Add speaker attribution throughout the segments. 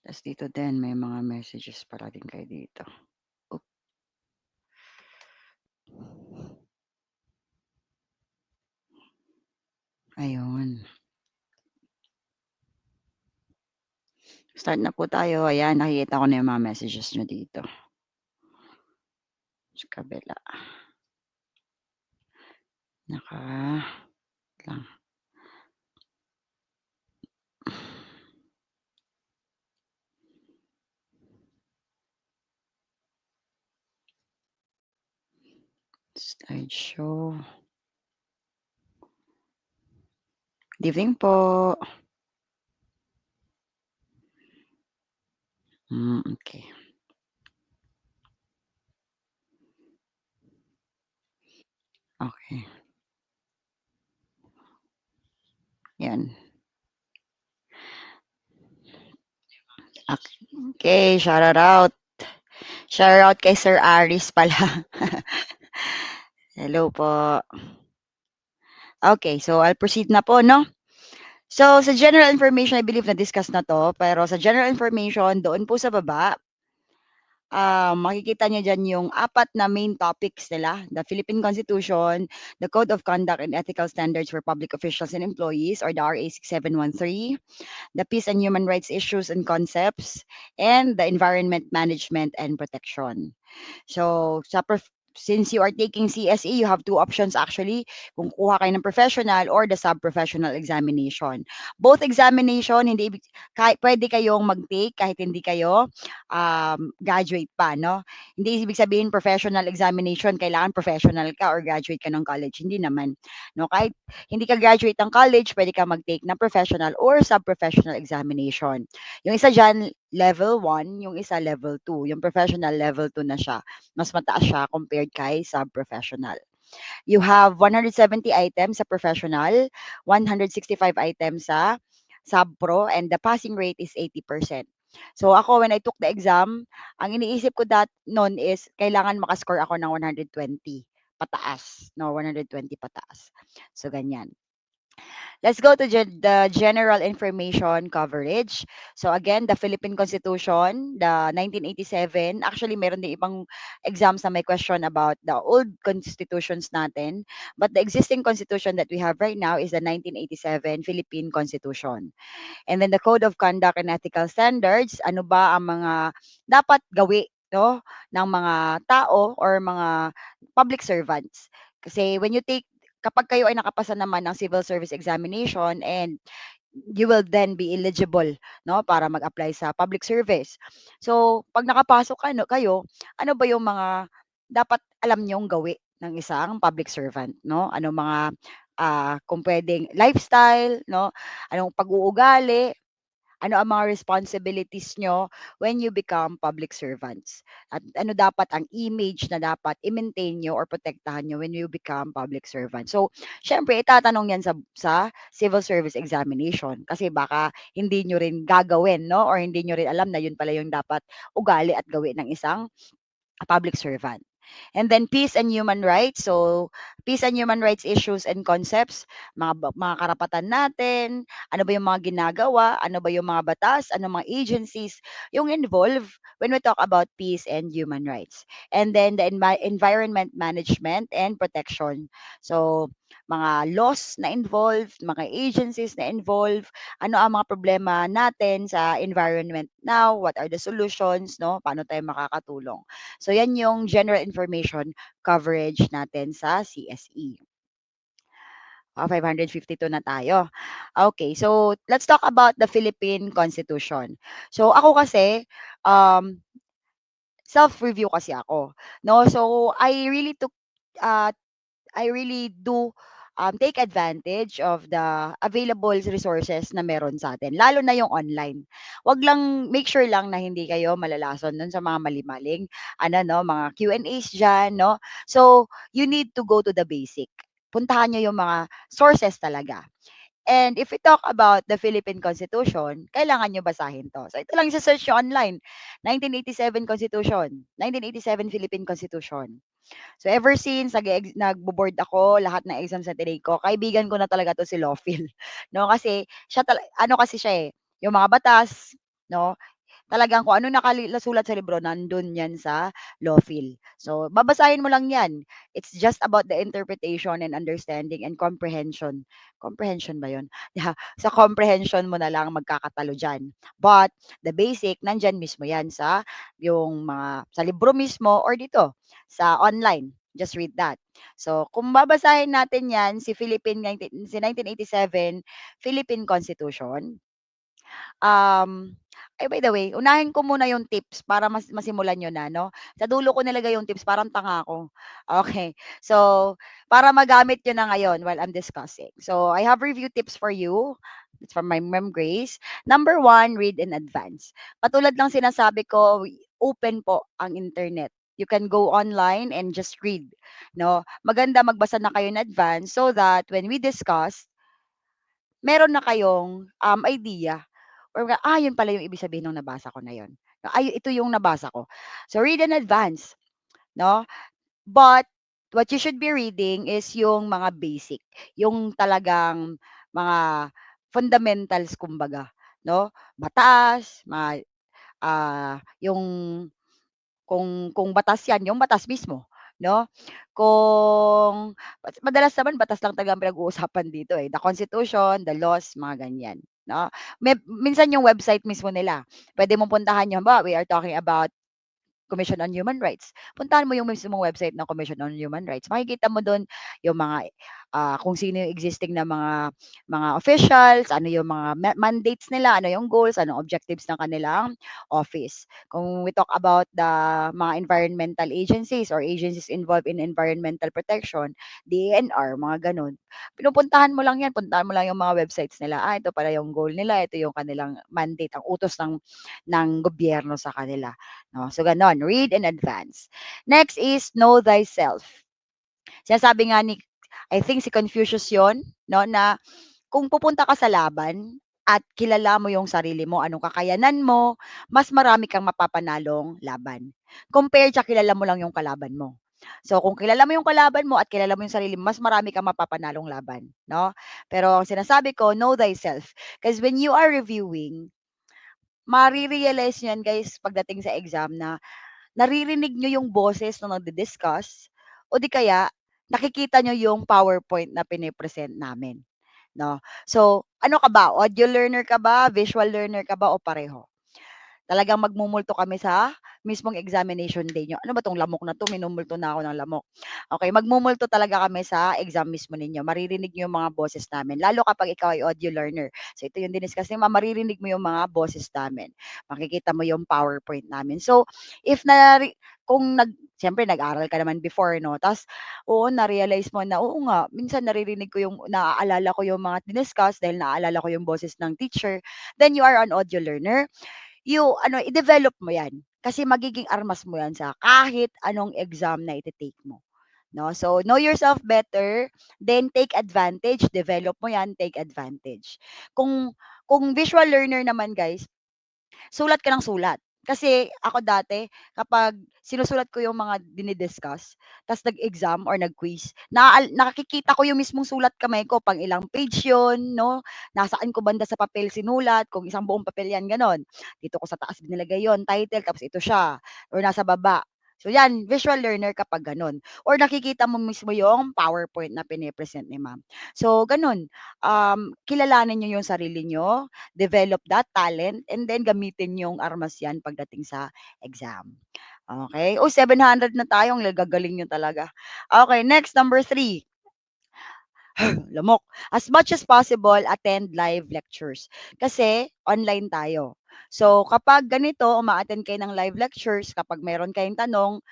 Speaker 1: Tas dito din may mga messages pala din kayo dito. Oop. Ayun. Start na po tayo. Ayan, nakikita ko na yung mga messages niyo dito. Sa kabila. Lang. Slideshow. Good evening po. Okay. Okay. Yan. Okay, shout out. Shout out kay Sir Aris pala. Hello po. Okay, so I'll proceed na po, no? So, sa general information, I believe na-discuss na to, pero sa general information, doon po sa baba, makikita niyo dyan yung 4 na main topics nila, the Philippine Constitution, the Code of Conduct and Ethical Standards for Public Officials and Employees, or the RA 6713, the Peace and Human Rights Issues and Concepts, and the Environment Management and Protection. So, since you are taking CSE, you have 2 options actually, kung kuha kayo ng professional or the sub-professional examination. Both examination, hindi pwede kayong mag-take kahit hindi kayo graduate pa, no? Hindi ibig sabihin professional examination, kailangan professional ka or graduate ka ng college. Hindi naman. No? Kahit hindi ka graduate ng college, pwede ka mag-take ng professional or sub-professional examination. Yung isa dyan, level 1, yung isa level 2. Yung professional level 2 na siya. Mas mataas siya compared kay sub-professional. You have 170 items sa professional, 165 items sa sub-pro, and the passing rate is 80%. So ako, when I took the exam, ang iniisip ko noon is kailangan makascore ako ng 120 pataas. No, 120 pataas. So ganyan. Let's go to the general information coverage. So again, the Philippine Constitution, the 1987. Actually, meron din ibang exams na may question about the old constitutions natin. But the existing constitution that we have right now is the 1987 Philippine Constitution. And then the Code of Conduct and Ethical Standards, ano ba ang mga dapat gawi, no, ng mga tao or mga public servants. Kasi when you take kapag kayo ay nakapasa naman ng civil service examination, and you will then be eligible, no, para mag-apply sa public service. So, pag nakapasok kayo, ano ba yung mga dapat alam niyong gawi ng isang public servant, no? Ano mga kung pwedeng lifestyle, no? Anong pag-uugali, ano ang mga responsibilities nyo when you become public servants? At ano dapat ang image na dapat i-maintain nyo or protektahan nyo when you become public servant? So, syempre, itatanong yan sa civil service examination kasi baka hindi nyo rin gagawin, no? Or hindi nyo rin alam na yun pala yung dapat ugali at gawin ng isang public servant. And then peace and human rights. So, peace and human rights issues and concepts, mga karapatan natin, ano ba yung mga ginagawa, ano ba yung mga batas, ano mga agencies yung involved when we talk about peace and human rights. And then the environment management and protection. So, mga laws na involved, mga agencies na involved, ano ang mga problema natin sa environment now, what are the solutions, no? Paano tayo makakatulong? So yan yung general information coverage natin sa CSE. 552 na tayo. Okay, so let's talk about the Philippine Constitution. So ako kasi, self-review kasi ako. No? So uh, I really do take advantage of the available resources na meron sa atin, lalo na yung online. Wag lang, make sure lang na hindi kayo malalason dun sa mga mali-maling, no, mga Q&As dyan, no? So, you need to go to the basic. Puntahan nyo yung mga sources talaga. And if we talk about the Philippine Constitution, kailangan nyo basahin to. So, ito lang isa-search nyo online. 1987 Constitution. 1987 Philippine Constitution. So ever since nagbo-board ako, lahat ng exams na tinake ko, kaibigan ko na talaga 'to si Lawfil, 'no? Kasi siya ano kasi siya, eh, yung mga batas, 'no? Talagang kung ano nasulat sa libro nandun yan sa Lawfil. So, babasahin mo lang yan. It's just about the interpretation and understanding and comprehension. Comprehension ba yun? Yeah, sa comprehension mo na lang magkakatalo diyan. But the basic nandiyan mismo yan sa yung mga sa libro mismo or dito sa online. Just read that. So, kung babasahin natin yan, si 1987 Philippine Constitution. Ay, by the way, unahin ko muna yung tips para masimulan niyo na 'no. Sa dulo ko nilagay yung tips, parang tanga ako. Okay. So, para magamit niyo na ngayon while I'm discussing. So, I have review tips for you. It's from my Ma'am Grace. Number one, read in advance. Katulad ng sinasabi ko, open po ang internet. You can go online and just read, 'no. Maganda magbasa na kayo in advance so that when we discuss, meron na kayong, idea or yun pala yung ibig sabihin nung nabasa ko na yun. Ay, ito yung nabasa ko. So, read in advance, 'no? But what you should be reading is yung mga basic, yung talagang mga fundamentals kumbaga, 'no? Batas, yung kung batas 'yan, yung batas mismo, 'no? Kung madalas naman batas lang talaga ang pinag-uusapan dito, eh, the constitution, the laws, mga ganyan, 'no? Minsan yung website mismo nila, puwede mong puntahan yun. Halimbawa, we are talking about Commission on Human Rights. Puntahan mo yung mismong website ng Commission on Human Rights. Makikita mo dun yung mga, kung sino yung existing na mga officials, ano yung mga mandates nila, ano yung goals, anong objectives ng kanilang office. Kung we talk about the mga environmental agencies or agencies involved in environmental protection, DENR, mga gano'n. Pinupuntahan mo lang 'yan, puntahan mo lang yung mga websites nila. Ito pala yung goal nila, ito yung kanilang mandate, ang utos ng gobyerno sa kanila. No? So, ganon. Read in advance. Next is know thyself. Sinasabi nga I think si Confucius yon, no, na kung pupunta ka sa laban at kilala mo yung sarili mo, anong kakayanan mo, mas marami kang mapapanalong laban. Compared sa kilala mo lang yung kalaban mo. So, kung kilala mo yung kalaban mo at kilala mo yung sarili mo, mas marami kang mapapanalong laban, no? Pero ang sinasabi ko, know thyself. Because when you are reviewing, mare-realize niyo yan guys pagdating sa exam na naririnig niyo yung boses na nagdi-discuss o di kaya nakikita niyo yung PowerPoint na pine-present namin, 'no. So, ano ka ba, audio learner ka ba, visual learner ka ba o pareho? Talagang magmumulto kami sa mismong examination day niyo. Ano ba 'tong lamok na 'to, minumulto na ako ng lamok. Okay, magmumulto talaga kami sa exam mismo ninyo. Maririnig niyo yung mga boses namin, lalo kapag ikaw ay audio learner. So, ito yung diniscuss ni ma'am, maririnig mo yung mga boses namin. Makikita mo yung PowerPoint namin. So, if kung siyempre nag-aral ka naman before 'no, ta's oo, na-realize mo na, oo nga, minsan naririnig ko yung naaalala ko yung mga diniscuss dahil naaalala ko yung boses ng teacher, then you are an audio learner. I-develop mo 'yan. Kasi magiging armas mo 'yan sa kahit anong exam na ite-take mo, 'no. So, know yourself better, then take advantage, develop mo 'yan, take advantage. Kung visual learner naman guys, sulat ka ng sulat. Kasi ako dati kapag sinusulat ko yung mga dini-discuss, ta's nag-exam or nag-quiz, nakikita ko yung mismong sulat kamay ko, pang ilang page yun 'no, nasaan ko banda sa papel sinulat, kung isang buong papel yan gano'n. Dito ko sa taas nilagay yon title, tapos ito siya or nasa baba. So yan, visual learner kapag gano'n or nakikita mo mismo yung PowerPoint na pine-present ni ma'am. So gano'n, kilalanin niyo yung sarili niyo, develop that talent, and then gamitin yung armas yan pagdating sa exam. Okay. Oh, 700 na tayo, ang gagaling niyo talaga. Okay, next number 3, lamok. As much as possible, attend live lectures. Kasi online tayo. So, kapag ganito, uma-attend kayo ng live lectures, kapag meron kayong tanong,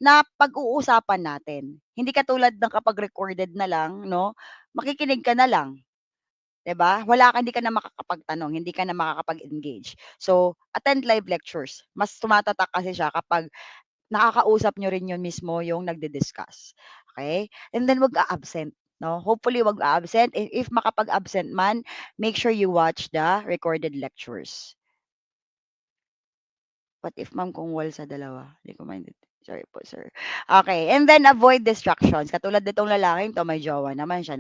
Speaker 1: na pag-uusapan natin. Hindi katulad ng kapag recorded na lang, 'no, makikinig ka na lang. 'Di ba? Hindi ka na makakapagtanong, hindi ka na makakapag-engage. So, attend live lectures. Mas tumatatak kasi siya kapag nakakausap niyo rin 'yun mismo yung nagdi-discuss, okey? And then 'wag a-absent, 'no? Hopefully 'wag a-absent. If makapag-absent man, make sure you watch the recorded lectures. What if ma'am kung wall sa dalawa? Di ko minded. Sorry po, sir. Okay, and then avoid distractions. Katulad nitong lalaking 'to, may jowa naman siya,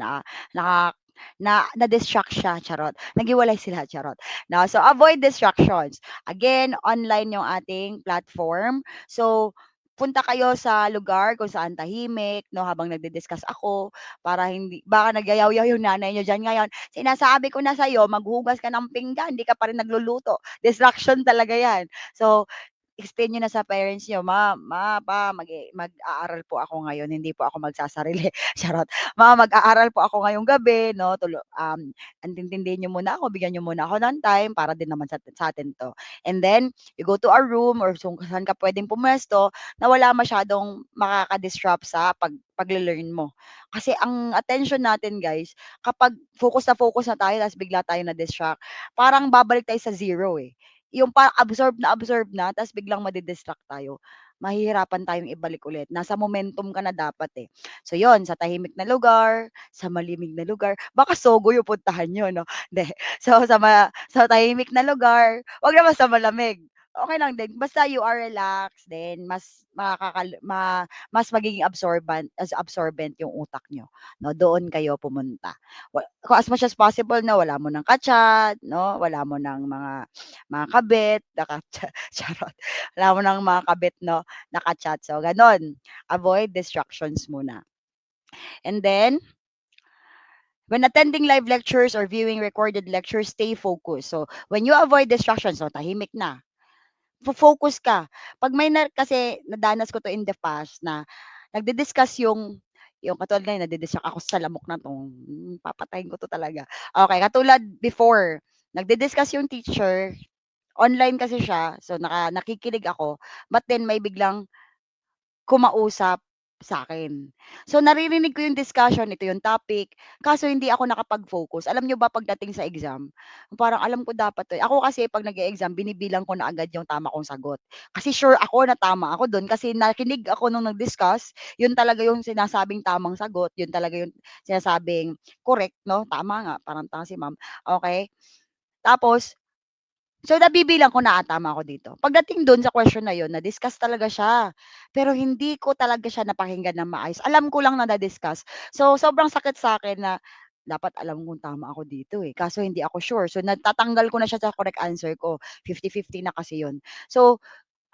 Speaker 1: na-distract siya, charot. Naghiwalay sila, charot. No, so avoid distractions. Again, online yung ating platform. So, punta kayo sa lugar kung saan tahimik, no, habang nagdi-discuss ako para hindi baka nagyayaw-yaw yung nanay niyo diyan ngayon. Sinasabi ko na sa'yo, maghugas ka ng pinggan, hindi ka pa rin nagluluto. Distraction talaga 'yan. So, explain niyo na sa parents niyo, Pa, mag-aaral po ako ngayon, hindi po ako magsasarili." Charot. "Ma, mag-aaral po ako ngayong gabi 'no, intindihin niyo muna ako, bigyan niyo muna ako ng time para din naman sa atin 'to." And then, you go to our room or kung saan ka puwedeng pumesto na wala masyadong makaka-disrupt sa pagle-learn mo. Kasi ang attention natin guys, kapag focus na tayo ta's bigla tayong na-distract, parang babalik tayo sa zero, eh. Yung absorb na ta's biglang madi-distract tayo, mahihirapan tayong ibalik ulit. Nasa momentum ka na dapat, eh. So yun, sa tahimik na lugar, sa malimig na lugar, baka Sogo yung puntahan niyo 'no, hindi. So sa tahimik na lugar, 'wag naman sa malamig. Okey lang din, basta you are relaxed then mas magiging absorbent yung utak niyo 'no, doon kayo pumunta. Kung as much as possible na wala mo ng ka-chat 'no, wala mo ng mga kabit, charot. Wala mo ng mga kabit 'no, naka-chat. So gano'n, avoid distractions muna. And then, when attending live lectures or viewing recorded lectures, stay focused. So, when you avoid distractions, so tahimik na, focus ka. 'Pag may kasi nadanas ko 'to in the past na nagdi-discuss yung katulad ngayon nadi-distract ako sa lamok na 'to, papatayin ko 'to talaga. Okay, katulad before, nagdi-discuss yung teacher, online kasi siya, so nakikinig ako, but then may biglang kumausap sa'kin. So, naririnig ko yung discussion, ito yung topic, kaso hindi ako nakapag-focus. Alam niyo ba pagdating sa exam, parang alam ko dapat 'to, ako kasi 'pag nag-e-exam binibilang ko na agad yung tama kong sagot. Kasi sure ako na tama ako dun kasi nakinig ako nung nag-discuss, yun talaga yung sinasabing tamang sagot, yun talaga yung sinasabing correct 'no, tama nga, parang tanga si ma'am, okey. Tapos so, nabibilang ko na, tama ako dito. Pagdating dun sa question na yun, na-discuss talaga siya, pero hindi ko talaga siya napakinggan ng maayos. Alam ko lang na na-discuss. So, sobrang sakit sa'kin na dapat alam kong tama ako dito, eh, kaso hindi ako sure. So, natatanggal ko na siya sa correct answer ko, 50-50 na kasi yun. So,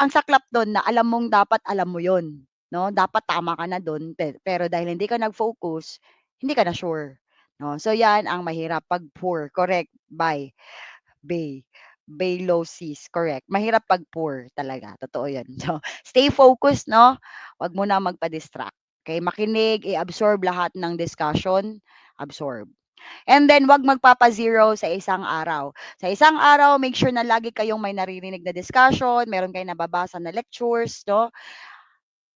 Speaker 1: ang saklap dun na alam mong dapat alam mo yun, 'no? Dapat tama ka na dun, pero dahil hindi ka nag-focus, hindi ka na sure, 'no? So, 'yan ang mahirap 'pag poor, correct, Bay. Baylosis, correct. Mahirap 'pag poor talaga, totoo 'yan. So, stay focused 'no, 'wag mo na magpa-distract, okey? Makinig, i-absorb lahat ng discussion, absorb. And then 'wag magpapa-zero sa isang araw. Sa isang araw, make sure na lagi kayong may naririnig na discussion, meron kayong nababasa na lectures 'no.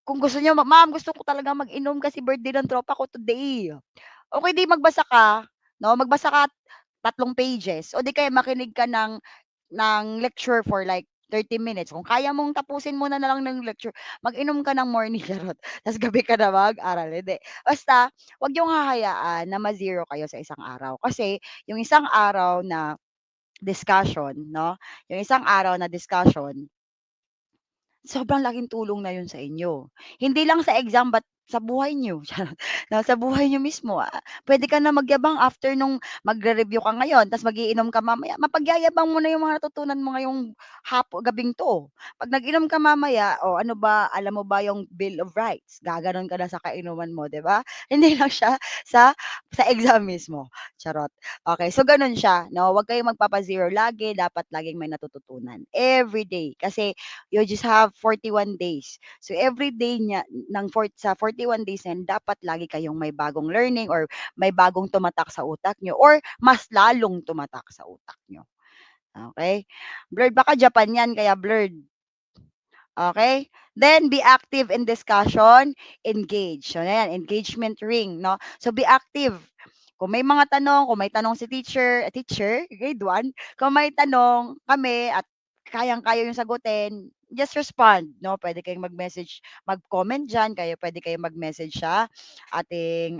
Speaker 1: Kung gusto niyo, "Ma'am, gusto ko talaga mag-inom kasi birthday ng tropa ko today." Okey, 'di magbasa ka 'no, magbasa ka 3 pages o di kaya makinig ka ng lecture for like 30 minutes. Kung kaya mong tapusin mo na lang ng lecture, mag-inom ka ng morning charot, ta's gabi ka na mag-aral, hindi. Basta 'wag niyong hahayaan na ma-zero kayo sa isang araw. Kasi yung isang araw na discussion 'no, yung isang araw na discussion, sobrang laking tulong na yun sa inyo. Hindi lang sa exam but sa buhay niyo, charot. Na sa buhay niyo mismo, puwede ka na magyabang after nung magre-review ka ngayon ta's mag-iinom ka mamaya, mapagyayabang mo na yung mga natutunan mo ngayong gabing 'to. 'Pag nag-inom ka mamaya, oh, ano ba, alam mo ba yung Bill of Rights, gaganon ka na sa kainuman mo, 'di ba? Hindi lang siya sa exam mismo, charot. Okey, so gano'n siya 'no, huwag kayong magpapa-zero lagi, dapat laging may natututunan, everyday. Kasi you just have 41 days. So every day sa 41 days na 'yan dapat lagi kayong may bagong learning or may bagong tumatak sa utak niyo or mas lalong tumatak sa utak niyo, okey? Blurred baka Japan 'yan kaya blurred, okey? Then be active in discussion, engage. So ayan, engagement ring 'no. So be active. Kung may tanong si teacher, grade 1, kung may tanong kami at kayang-kaya yung sagutin, just respond 'no. Puwede kayong mag-message, mag-comment diyan, puwede kayong mag-message ating,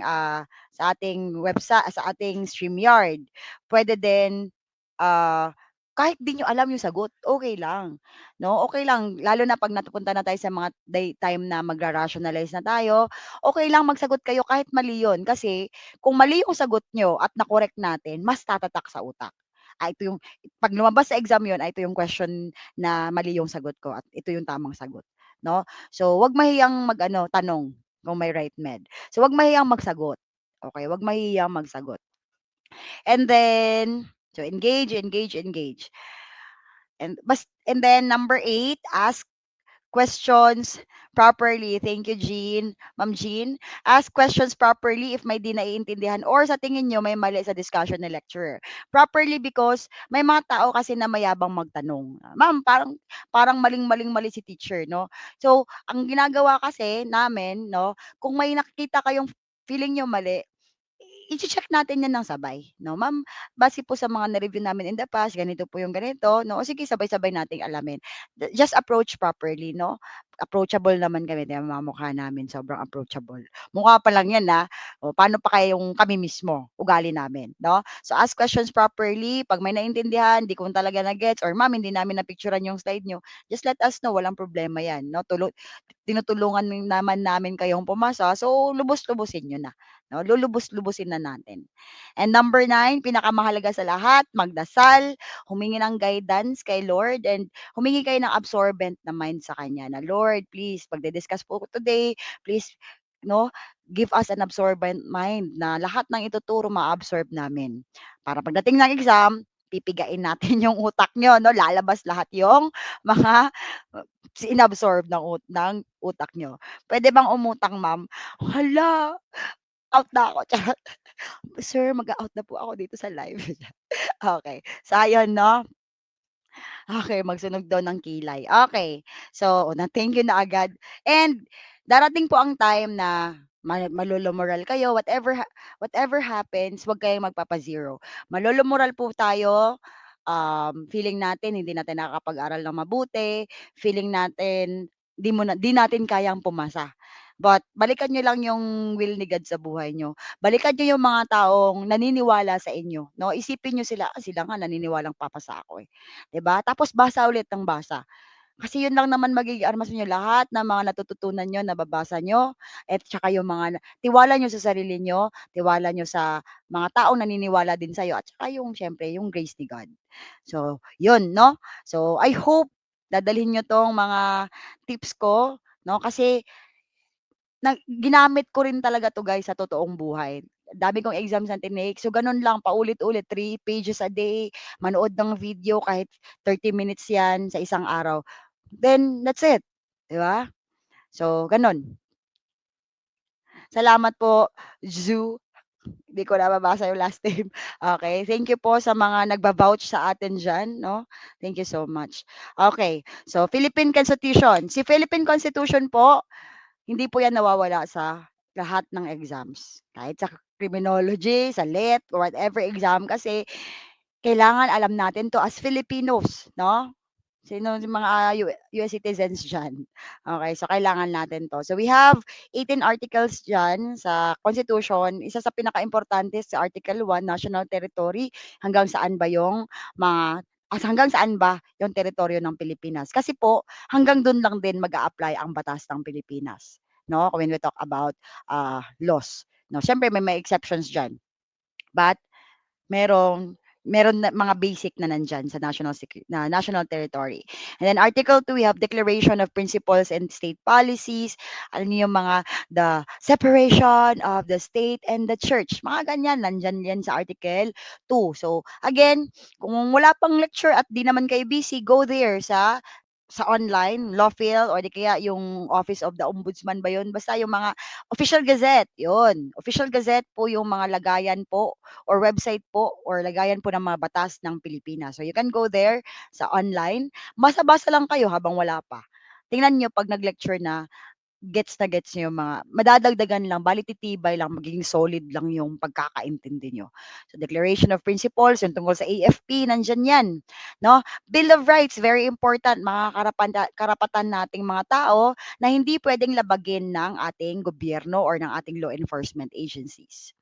Speaker 1: sa ating sa ating StreamYard. Puwede din, ah, kahit di niyo alam yung sagot, okey lang, 'no? Okey lang lalo na 'pag napupunta na tayo sa mga time na magra-rationalize na tayo, okey lang magsagot kayo kahit mali yun. Kasi kung mali yung sagot niyo at na-correct natin, mas tatatak sa utak. Ito yung 'pag lumabas sa exam yun, ito yung question na mali yung sagot ko at ito yung tamang sagot, 'no? So, 'wag mahiyang mag-ano, tanong kung may right med. So, 'wag mahiyang magsagot, okey? 'Wag mahihiyang magsagot. And then, so engage, engage, engage. And then number 8, ask questions properly. Thank you, Jean. Ma'am Jean. Ask questions properly if may di naiintindihan or sa tingin nyo may mali sa discussion ng lecturer. Properly because may mga tao kasi na mayabang magtanong. Ma'am, parang maling-mali si teacher, no? So, ang ginagawa kasi namin, no, kung may nakikita kayong feeling nyo mali, iche-check natin 'yan ng sabay, 'no. "Ma'am, base po sa mga na-review namin in the past, ganito po yung ganito," 'no. O sige sabay-sabay nating alamin. Just approach properly, 'no. Approachable naman kami, 'di ba, mga mukha namin sobrang approachable. Mukha pa lang 'yan, o paano pa kaya yung kami mismo, ugali namin, 'no. So, ask questions properly, 'pag may naintindihan, 'di ko talaga na-gets or, "Ma'am, hindi namin napicturan yung slide niyo," just let us know, walang problema 'yan, 'no. Tinutulungan naman namin kayong pumasa, so lubos-lubusin niyo na. 'No, lulubos-lubusin na natin. And number 9, pinakamahalaga sa lahat, magdasal, humingi ng guidance kay Lord and humingi kayo ng absorbent na mind sa Kanya na, "Lord, please magdi-discuss po today, please, 'no, give us an absorbent mind na lahat ng ituturo ma-absorb namin. Para pagdating ng exam, pipigain natin yung utak niyo, 'no, lalabas lahat yung mga inabsorb ng utak niyo. Puwede bang umutang, ma'am?" Hala! Out na ako, charot. "Sir, mag-a-out na po ako dito sa live." Okey. So ayun 'no, okey magsunog daw ng kilay. Okey. So na-thank you na agad and darating po ang time na malolomoral kayo, whatever happens, huwag kayong magpapa-zero. Malolomoral po tayo, feeling natin hindi natin nakakapag-aral ng mabuti, feeling natin di natin kayang pumasa. But balikan niyo lang yung will ni God sa buhay niyo. Balikan niyo yung mga taong naniniwala sa inyo, 'no, isipin niyo sila, sila nga naniniwalang papasa ako, 'di ba? Tapos basa ulit ng basa. Kasi yun lang naman magiging armas niyo, lahat ng mga natututunan niyo, nababasa niyo at tsaka yung mga tiwala niyo sa sarili niyo, tiwala niyo sa mga taong naniniwala din sa'yo at tsaka yung siyempre yung grace ni God. So, yun 'no. So, I hope dadalhin niyo 'tong mga tips ko 'no, kasi ginamit ko rin talaga 'to guys sa totoong buhay. Dami kong exams na tinake, so gano'n lang paulit-ulit, 3 pages a day, manood ng video kahit 30 minutes 'yan sa isang araw. Then that's it, 'di ba? So gano'n. Salamat po, Zu. Hindi ko nababasa yung last name. Okey, thank you po sa mga nagva-vouch sa atin diyan 'no. Thank you so much. Okey, so Philippine Constitution. Si Philippine Constitution po, hindi po 'yan nawawala sa lahat ng exams. Kahit sa criminology, sa lit, or whatever exam kasi kailangan alam natin 'to as Filipinos, 'no? Sino yung mga US citizens diyan? Okey, so kailangan natin 'to. So we have 18 articles diyan sa Constitution. Isa sa pinakaimportante sa Article 1, national territory, hanggang saan ba yung mga hanggang saan ba yung teritoryo ng Pilipinas. Kasi po hanggang dun lang din mag-a-apply ang batas ng Pilipinas, 'no, when we talk about, laws, 'no. Siyempre may exceptions diyan, but Merong meron na mga basic na nandiyan sa national territory. And then Article 2, we have Declaration of Principles and State Policies. Ano yung mga the separation of the state and the church. Mga ganyan, nandiyan yan sa Article 2. So again, kung wala pang lecture at di naman kayo busy, go there sa online, Lawfil or di kaya yung Office of the Ombudsman ba yun? Basta yung mga official gazette, yun. Official gazette po yung mga lagayan po or website po or lagayan po ng mga batas ng Pilipinas. So you can go there sa online, basa-basa lang kayo habang wala pa. Tingnan niyo 'pag nag-lecture na gets niyo yung mga madadagdagan lang, bale titibay lang, magiging solid lang yung pagkakaintindi niyo. So Declaration of Principles, yung tungkol sa AFP, nandiyan 'yan, 'no? Bill of Rights, very important, mga karapatan nating mga tao na hindi puwedeng labagin ng ating gobyerno or ng ating law enforcement agencies.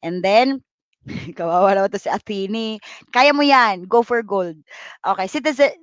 Speaker 1: And then Kawawa naman 'to si Athene. Kaya mo 'yan, go for gold. Okay,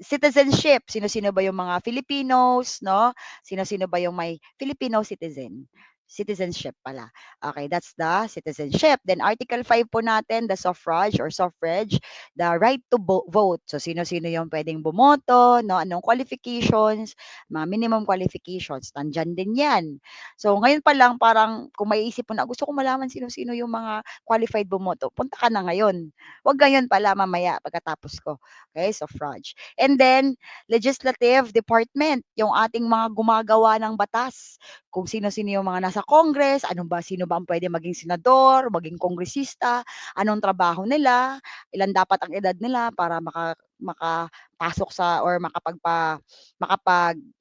Speaker 1: citizenship, sino-sino ba yung mga Filipinos, 'no? Sino-sino ba yung may Filipino citizen? Citizenship pala. Okay, that's the citizenship. Then Article 5 po natin, the suffrage, the right to vote. So sino-sino yung pwedeng bumoto, 'no? Anong qualifications, mga minimum qualifications, nandiyan din 'yan. So ngayon pa lang parang kung maiisip mo na, gusto ko malaman sino-sino yung mga qualified bumoto, punta ka na ngayon. Huwag ngayon pala, mamaya pagkatapos ko. Okay, suffrage. And then, legislative department, yung ating mga gumagawa ng batas. Kung sino-sino yung mga nasa Congress, sino ba ang pwede maging senador, maging kongresista, anong trabaho nila, ilan dapat ang edad nila para makapasok sa or makapag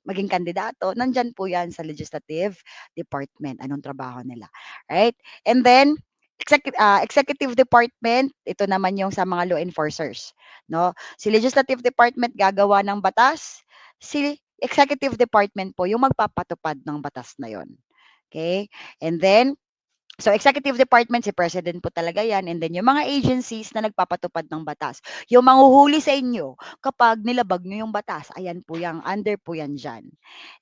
Speaker 1: maging kandidato. Nandyan po yan sa legislative department, anong trabaho nila. Right? And then, executive department, ito naman yung sa mga law enforcers, no? Si legislative department gagawa ng batas, si executive department po yung magpapatupad ng batas na yon. Okay? And then, so executive department, si president po talaga yan. And then yung mga agencies na nagpapatupad ng batas. Yung manghuhuli sa inyo kapag nilabag nyo yung batas. Ayan po yan, under po yan dyan.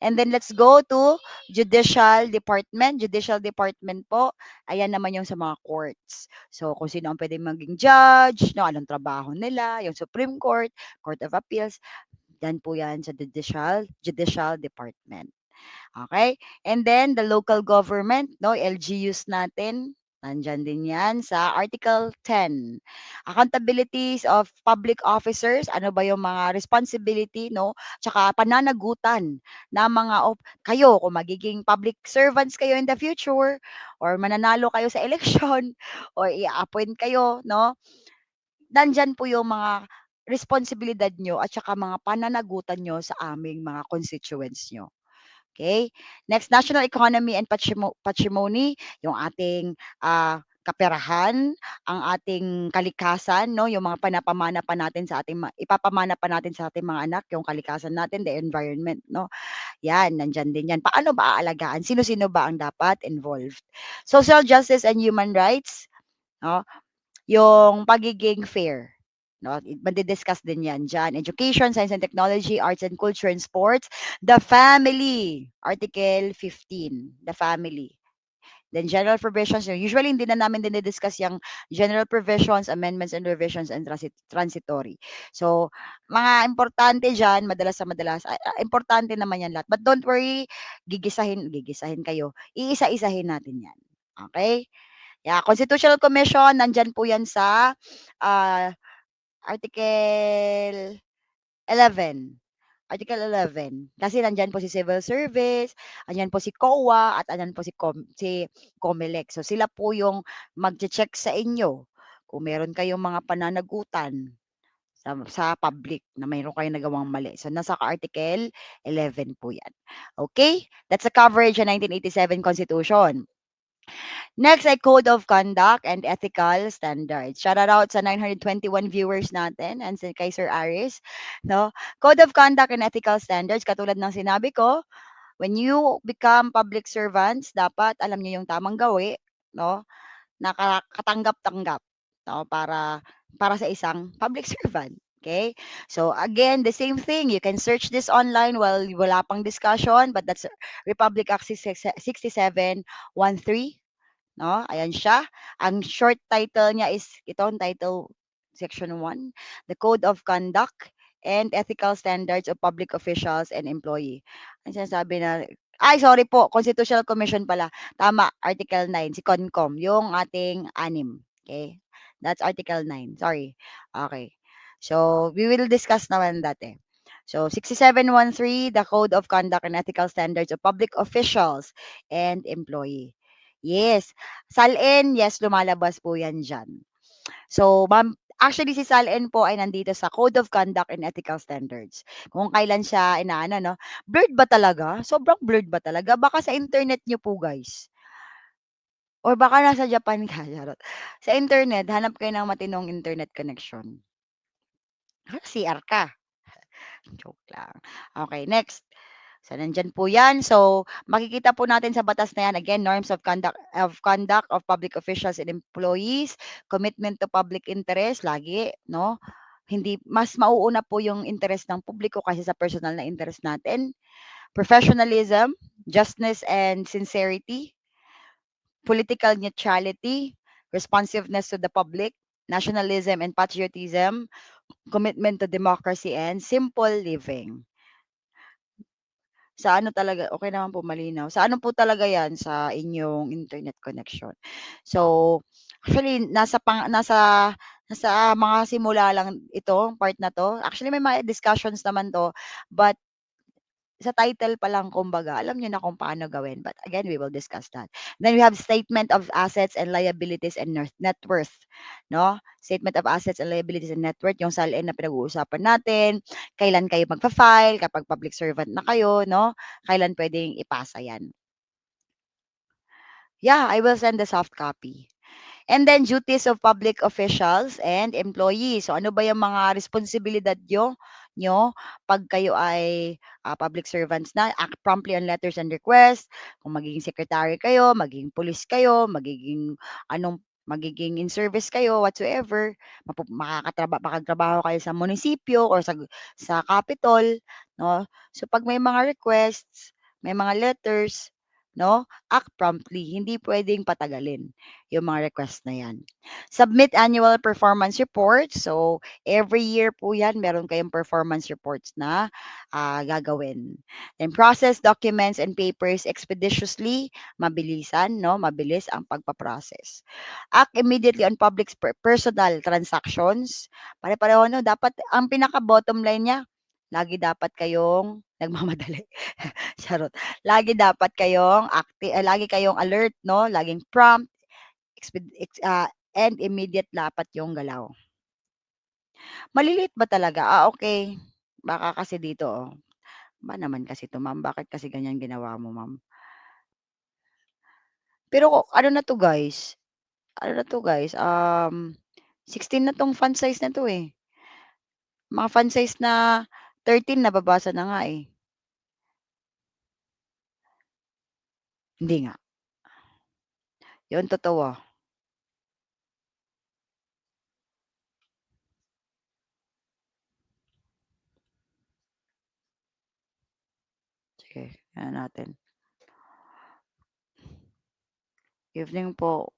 Speaker 1: And then let's go to judicial department. Judicial department po, ayan naman yung sa mga courts. So kung sino ang pwede maging judge, no, anong trabaho nila, yung Supreme Court, Court of Appeals, yan po yan sa judicial department. Okay? And then the local government, no, LGUs natin, nandyan din yan sa Article 10. Accountabilities of public officers, ano ba yung mga responsibility, no? Tsaka pananagutan na kayo, kung magiging public servants kayo in the future, or mananalo kayo sa election, or i-appoint kayo, no? Nandyan po yung mga responsibilidad nyo at saka mga pananagutan nyo sa aming mga constituents nyo. Okay? Next, national economy and patrimony, yung ating kaperahan, ang ating kalikasan, no, yung mga panapamana pa natin sa ating ipapamana pa natin sa ating mga anak, yung kalikasan natin, the environment, no. Yan, nandiyan din yan. Paano ba aalagaan? Sino-sino ba ang dapat involved? Social justice and human rights, no, yung pagiging fair. No, madi-discuss din yan dyan. Education, science and technology, arts and culture and sports. The family, Article 15, the family. Then general provisions, usually hindi na namin dinidiscuss yung general provisions, amendments and revisions and transitory. So, mga importante dyan, madalas sa madalas, importante naman yan lahat. But don't worry, gigisahin kayo. Iisa-isahin natin yan. Okay? Yeah, Constitutional Commission, nandyan po yan sa Article 11. Article 11. Kasi nandyan po si Civil Service, andyan po si COA, at andyan po si COMELEC. So sila po yung magche-check sa inyo kung meron kayong mga pananagutan sa public na mayroon kayong nagawang mali. So nasa Article 11 po yan. Okay? That's the coverage ng 1987 Constitution. Next ay Code of Conduct and Ethical Standards. Shout out sa 921 viewers natin and kay Sir Aris. No? Code of Conduct and Ethical Standards, katulad ng sinabi ko, when you become public servants, dapat alam niyo yung tamang gawi, no? Katanggap-tanggap, no? Para sa isang public servant. Okay? So again, the same thing. You can search this online while wala pang discussion, but that's Republic Act 6713, no? Ayan siya. Ang short title niya is itong title section 1, The Code of Conduct and Ethical Standards of Public Officials and Employee. Ang sinasabi na sorry po, Constitutional Commission pala. Tama, Article 9, si CONCOM, yung ating anim. Okay? That's Article 9. Sorry. Okay. So, we will discuss naman that eh. So, 6713, the Code of Conduct and Ethical Standards of Public Officials and Employee. Yes. SALN, yes, lumalabas po yan dyan. So, actually si SALN po ay nandito sa Code of Conduct and Ethical Standards. Kung kailan siya inaano, no? Blurred ba talaga? Sobrang blurred ba talaga? Baka sa internet nyo po, guys. Or baka nasa Japan ka, charot. Sa internet, hanap kayo ng matinong internet connection. CR ka. Joke lang. Okay, next. So, nandiyan po 'yan. So, makikita po natin sa batas na 'yan, again, norms of public officials and employees, commitment to public interest lagi, 'no? Hindi mas mauuna po yung interest ng publiko kaysa sa personal na interest natin. Professionalism, justness and sincerity, political neutrality, responsiveness to the public, nationalism and patriotism, commitment to democracy and simple living. Sa ano talaga okey naman po malinaw. Sa ano po talaga 'yan, sa inyong internet connection. So, actually nasa mga simula lang ito, part na 'to. Actually may mga discussions naman 'to, but sa title pa lang kumbaga alam niyo na kung paano gawin, but again, we will discuss that. Then we have statement of assets and liabilities and net worth, 'no? Statement of assets and liabilities and net worth, yung SALN na pinag-uusapan natin, kailan kayo magfa-file kapag public servant na kayo, 'no? Kailan puwedeng ipasa 'yan. Yeah, I will send the soft copy. And then duties of public officials and employees. So ano ba yung mga responsibilidad nyo 'pag kayo ay, public servants na? Act promptly on letters and requests. Kung magiging secretary kayo, magiging police kayo, magiging in service kayo, whatsoever, makakatrabaho kayo sa munisipyo or sa capital, 'no? So 'pag may mga requests, may mga letters, 'no, act promptly. Hindi puwedeng patagalin yung mga request na 'yan. Submit annual performance reports. So, every year po 'yan meron kayong performance reports na, gagawin. Then process documents and papers expeditiously, mabilis ang pagpa-process. Act immediately on public personal transactions. Pare-pareho 'no, dapat ang pinaka-bottom line niya, lagi dapat kayong nagmamadali. Charot. Lagi kayong alert 'no, laging prompt, and immediate dapat yung galaw. Maliliit ba talaga? Okey. Baka kasi dito, ba naman kasi 'to ma'am, bakit kasi ganyan ginawa mo ma'am? Pero ano na 'to guys, 16 na 'tong font size na 'to, eh. Mga font size na 13 nababasa na nga, eh. Hindi nga, yun totoo. Sige, tingnan natin. Evening po.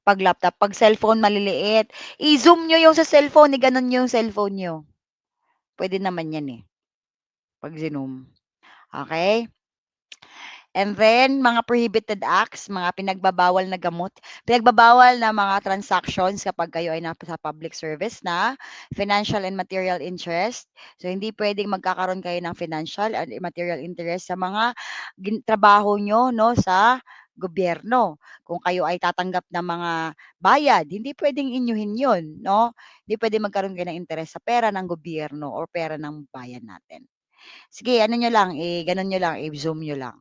Speaker 1: 'Pag laptop, 'pag cellphone maliliit. I-zoom niyo yung sa cellphone, i-gano'n niyo yung cellphone niyo. Puwede naman 'yan, eh, 'pag zinoom. Okey? And then mga prohibited acts, mga pinagbabawal na gamot, pinagbabawal na mga transactions kapag kayo ay nasa public service na, financial and material interest. So, hindi puwedeng magkakaroon kayo ng financial and material interest sa mga trabaho niyo 'no, sa gobyerno. Kung kayo ay tatanggap ng mga bayad, hindi puwedeng inyuhin 'yun 'no. Hindi puwedeng magkaroon kayo ng interes sa pera ng gobyerno or pera ng bayan natin. Sige ano niyo lang, gano'n niyo lang, i-zoom niyo lang.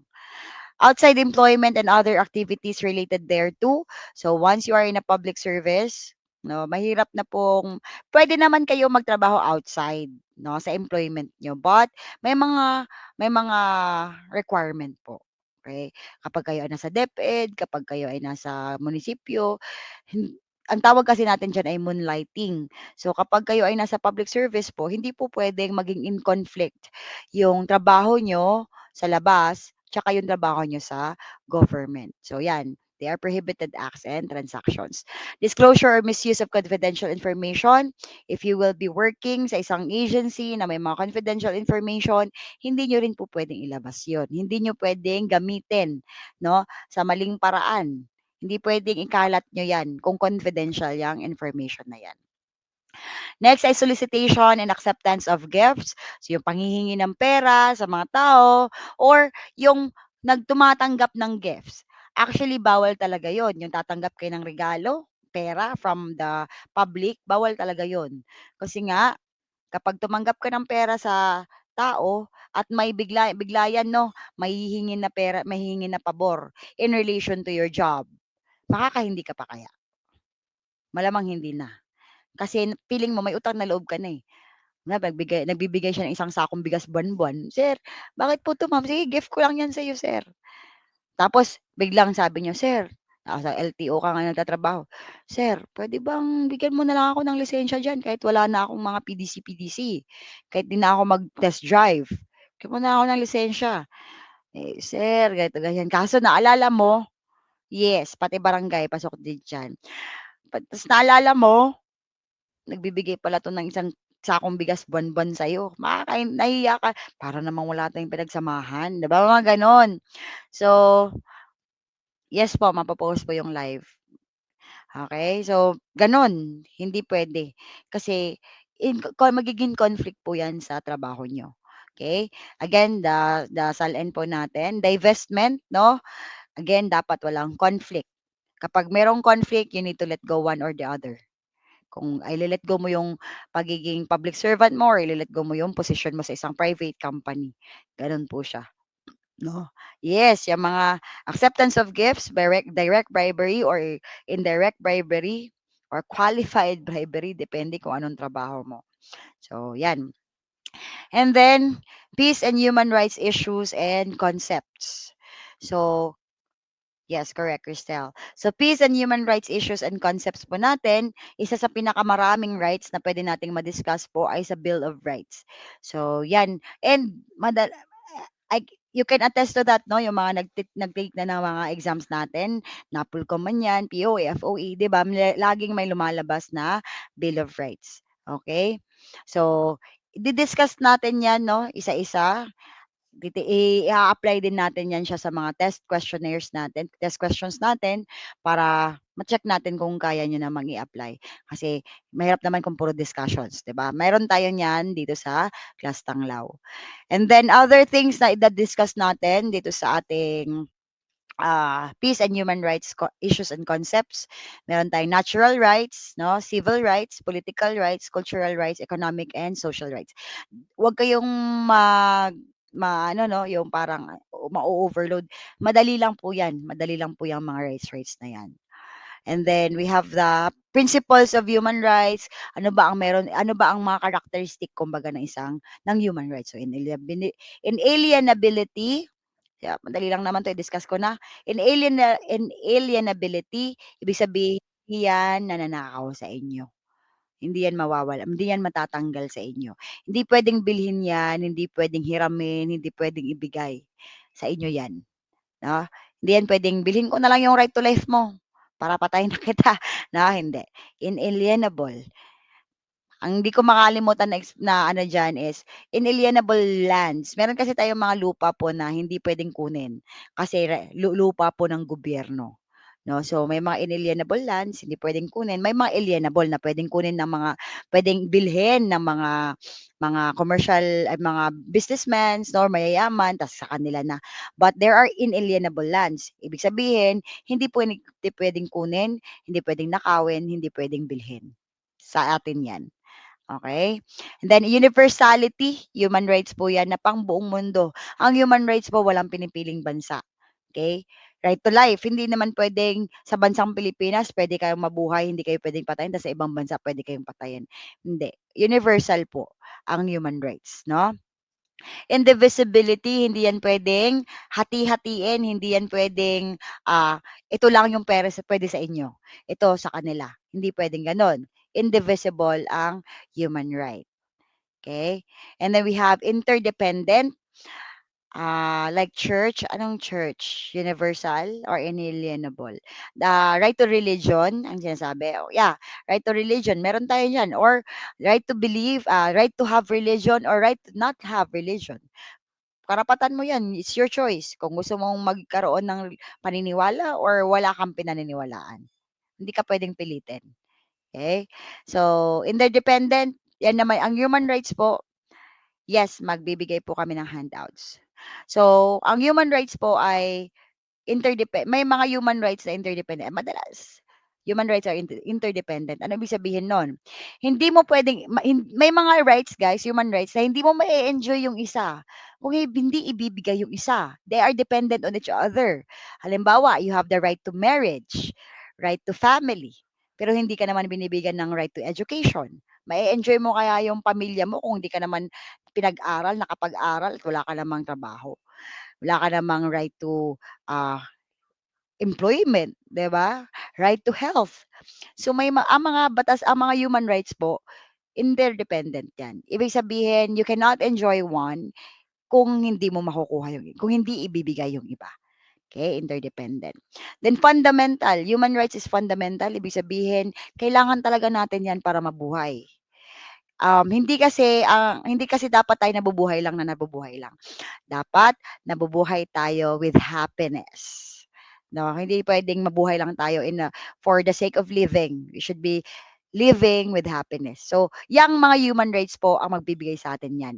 Speaker 1: Outside employment and other activities related thereto. So once you are in a public service, 'no, mahirap na pong puwede naman kayo magtrabaho outside, 'no, sa employment niyo. But may mga requirement po, okey? Kapag kayo ay nasa DepEd, kapag kayo ay nasa munisipyo, ang tawag kasi natin diyan ay moonlighting. So kapag kayo ay nasa public service po, hindi po puwedeng maging in conflict yung trabaho niyo sa labas, tsaka yung trabaho niyo sa government. So 'yan, they are prohibited acts and transactions. Disclosure or misuse of confidential information. If you will be working sa isang agency na may mga confidential information, hindi niyo rin po puwedeng ilabas 'yon. Hindi niyo puwedeng gamitin 'no, sa maling paraan. Hindi puwedeng ikalat niyo 'yan kung confidential yang information na 'yan. Next ay solicitation and acceptance of gifts. So, yung panghihingi ng pera sa mga tao or yung tumatanggap ng gifts. Actually, bawal talaga yon. Yung tatanggap kayo ng regalo, pera from the public, bawal talaga yon. Kasi nga, kapag tumanggap ka ng pera sa tao at may biglayan 'no, mahihingin na pabor in relation to your job, makakahindi ka pa kaya? Malamang hindi na. Kasi feeling mo may utang na loob ka na, eh. nagbibigay siya ng isang sakong bigas buwan-buwan. "Sir, bakit po 'to ma'am?" "Sige gift ko lang yan sa'yo sir." Tapos biglang sabi niya, "Sir," nasa LTO ka nga nagtatrabaho, "Sir, puwede bang bigyan mo na lang ako ng lisensya diyan kahit wala na akong mga PDC-PDC, kahit 'di na ako mag-test drive, bigyan mo na ako ng lisensya." Eh, "Sir, ganito ganyan." Kaso naalala mo yes, pati barangay pasok din diyan. Ta's naalala mo, nagbibigay pala 'to ng isang sakong bigas buwan-buwan sa'yo, nahihiya ka, para namang wala tayong pinagsamahan, 'di ba, mga gano'n. So, yes po, mapo-post po yung live. Okey, so gano'n, hindi puwede. Kasi magiging conflict po 'yan sa trabaho niyo, okey? Again, the SALN po natin, divestment 'no, again dapat walang conflict. Kapag merong conflict, you need to let go one or the other. Kung ile-let go mo yung pagiging public servant mo or ile-let go mo yung posisyon mo sa isang private company, gano'n po siya. 'No? Yes, yung mga acceptance of gifts, direct bribery or indirect bribery or qualified bribery depende kung anong trabaho mo. So, 'yan. And then, peace and human rights issues and concepts. So, yes, correct, Cristel. So, peace and human rights issues and concepts po natin, isa sa pinakamaraming rights na pwede nating ma-discuss po ay sa Bill of Rights. So, 'yan. And I you can attest to that 'no, yung mga nag-take na ng mga exams natin, NAPOLCOM man 'yan, POA, FOE, 'di ba, laging may lumalabas na Bill of Rights, okay. So, i-di-discuss natin 'yan 'no, isa-isa. I-a-apply din natin 'yan siya sa mga test questions natin para ma-check natin kung kaya niyo namang i-apply. Kasi mahirap naman kung puro discussions, 'di ba? Mayroon tayo niyan dito sa Class Tanglaw. And then other things na ida-discuss natin dito sa ating, peace and human rights issues and concepts. Meron tayong natural rights 'no, civil rights, political rights, cultural rights, economic and social rights. Huwag kayong maano 'no, yung parang ma-o-overload. Madali lang po yang mga rights na 'yan. And then we have the principles of human rights. Ano ba ang mga characteristic kumbaga ng human rights? So inalienability, yeah, madali lang naman 'to, i-discuss ko na. Inalienability, ibig sabihin hindi yan nananakaw sa inyo. Hindi yan mawawala, hindi yan matatanggal sa inyo. Hindi puwedeng bilhin yan, hindi puwedeng hiramin, hindi puwedeng ibigay. Sa inyo yan, 'no? Hindi yan puwedeng, "Bilhin ko na lang yung right to life mo para patayin na kita." 'No, hindi. Inalienable. Ang hindi ko makalimutan na ano diyan is inalienable lands. Meron kasi tayong mga lupa po na hindi puwedeng kunin kasi lupa po ng gobyerno, 'no. So, may mga inalienable lands, hindi puwedeng kunin. May mga alienable na puwedeng kunin ng puwedeng bilhin ng mga commercial ay mga businessmen 'no, mayayaman ta's sa kanila na. But there are inalienable lands. Ibig sabihin, hindi puwedeng kunin, hindi puwedeng nakawin, hindi puwedeng bilhin. Sa atin 'yan. Okay. And then universality, human rights po 'yan na pangbuong mundo. Ang human rights po walang pinipiling bansa, okay. Right to life, hindi naman puwedeng sa bansang Pilipinas puwede kayong mabuhay, hindi kayo puwedeng patayin, ta's sa ibang bansa puwede kayong patayin, hindi. Universal po ang human rights 'no. Indivisibility, hindi yan puwedeng hati-hatiin, hindi yan puwedeng, ito lang yung puwede sa inyo, ito sa kanila, hindi puwedeng gano'n. Indivisible ang human right, okay. And then we have interdependent, like church, anong church? Universal or inalienable? The right to religion ang sinasabi, oh, yeah, right to religion meron tayo niyan or right to believe, right to have religion or right to not have religion. Karapatan mo 'yan, it's your choice kung gusto mong magkaroon ng paniniwala or wala kang pinaniniwalaan. Hindi ka puwedeng pilitin, okey? So, interdependent, 'yan naman ang human rights po, yes, magbibigay po kami ng handouts. So, ang human rights po ay may mga human rights na interdependent, madalas human rights are interdependent. Ano ibig sabihin nun? Hindi mo puwedeng may mga rights guys, human rights na hindi mo ma-e-enjoy yung isa kung hindi ibibigay yung isa. They are dependent on each other. Halimbawa, you have the right to marriage, right to family, pero hindi ka naman binibigyan ng right to education. Mae-enjoy mo kaya yung pamilya mo kung hindi ka naman pinag-aral, nakapag-aral at wala ka namang trabaho. Wala ka namang right to, employment, 'di ba? Right to health. So may ang mga batas, ang mga human rights po, interdependent 'yan. Ibig sabihin, you cannot enjoy one kung hindi mo makukuha yung kung hindi ibibigay yung iba. Okay, interdependent. Then fundamental, human rights is fundamental, ibig sabihin kailangan talaga natin 'yan para mabuhay. Hindi kasi dapat tayo nabubuhay lang na nabubuhay lang. Dapat nabubuhay tayo with happiness. No, hindi puwedeng mabuhay lang tayo for the sake of living. We should be living with happiness. So, yang mga human rights po ang magbibigay sa atin 'yan,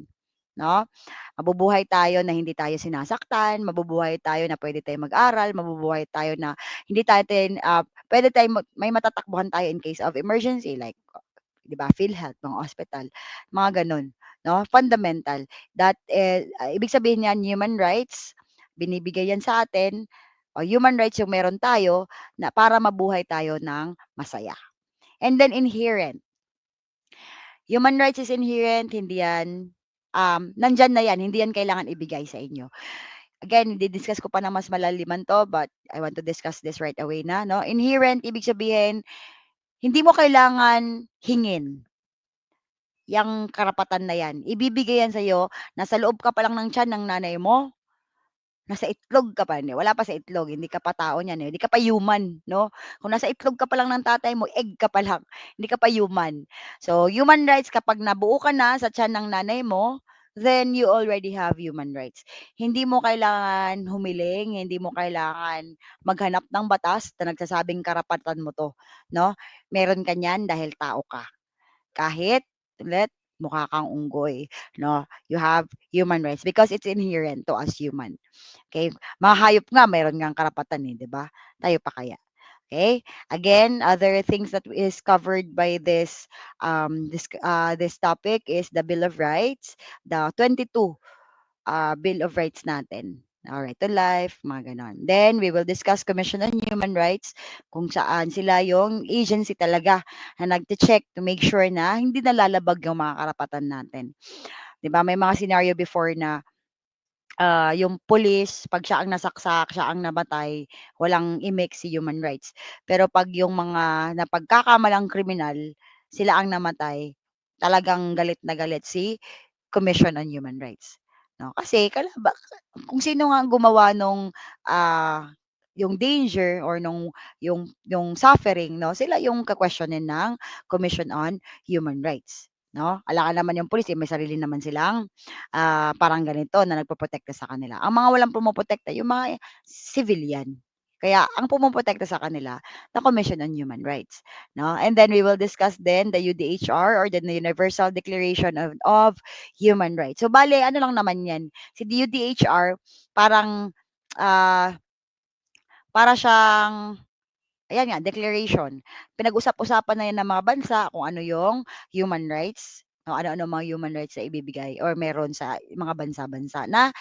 Speaker 1: 'no? Mabubuhay tayo na hindi tayo sinasaktan, mabubuhay tayo na pwede tayong mag-aral, mabubuhay tayo na hindi natin, puwede tayong may matatakbuhan tayo in case of emergency like, 'di ba, PhilHealth, mga ospital, mga gano'n, 'no? Fundamental. Ibig sabihin niyan human rights, binibigay 'yan sa atin, o human rights yung meron tayo na para mabuhay tayo ng masaya. And then inherent. Human rights is inherent, hindi 'yan, nandiyan na 'yan, hindi 'yan kailangan ibigay sa inyo. Again, di-discuss ko pa ng mas malaliman 'to, but I want to discuss this right away na, 'no? Inherent, ibig sabihin, hindi mo kailangan hingin yang karapatan na 'yan. Ibibigay 'yan sa'yo, nasa loob ka pa lang ng tiyan ng nanay mo, nasa itlog ka pa, hindi, wala pa sa itlog, hindi ka pa tao niyan, hindi ka pa human, 'no? Kung nasa itlog ka pa lang ng tatay mo, egg ka pa lang, hindi ka pa human. So, human rights kapag nabuo ka na sa tiyan ng nanay mo, then you already have human rights. Hindi mo kailangan humiling, hindi mo kailangan maghanap ng batas na nagsasabing karapatan mo 'to, 'no? Meron ka niyan dahil tao ka. Kahit ulit mukha kang unggoy, 'no? You have human rights because it's inherent to us human. Okay, mga hayop nga meron ngang karapatan, 'di ba? Tayo pa kaya? Okay. Again, other things that is covered by this topic is the Bill of Rights, the 22 Bill of Rights natin. Right to life, mga ganon. Then, we will discuss Commission on Human Rights, kung saan sila yung agency talaga na nagte-check to make sure na hindi nalalabag yung mga karapatan natin. 'Di ba? May mga scenario before na yung police, 'pag siya ang nasaksak, siya ang namatay, walang imik si human rights. Pero 'pag yung mga napagkakamalang kriminal, sila ang namatay, talagang galit na galit si Commission on Human Rights, 'no? Kasi kung sino nga ang gumawa nung, yung danger or yung suffering, 'no, sila yung ke-questionin ng Commission on Human Rights, 'no? Alangan naman yung pulis, may sarili naman silang, parang ganito na nagpoprotekta sa kanila. Ang mga walang pumoprotekta yung mga civilian. Kaya ang pumoprotekta sa kanila, the Commission on Human Rights, 'no? And then we will discuss then the UDHR or the Universal Declaration of Human Rights. So bale ano lang naman 'yan, si UDHR parang, ah, para siyang ayan nga, declaration. Pinag-usap-usapan na 'yan ng mga bansa kung ano yung human rights, o ano-ano mga human rights na ibibigay or meron sa mga bansa-bansa na,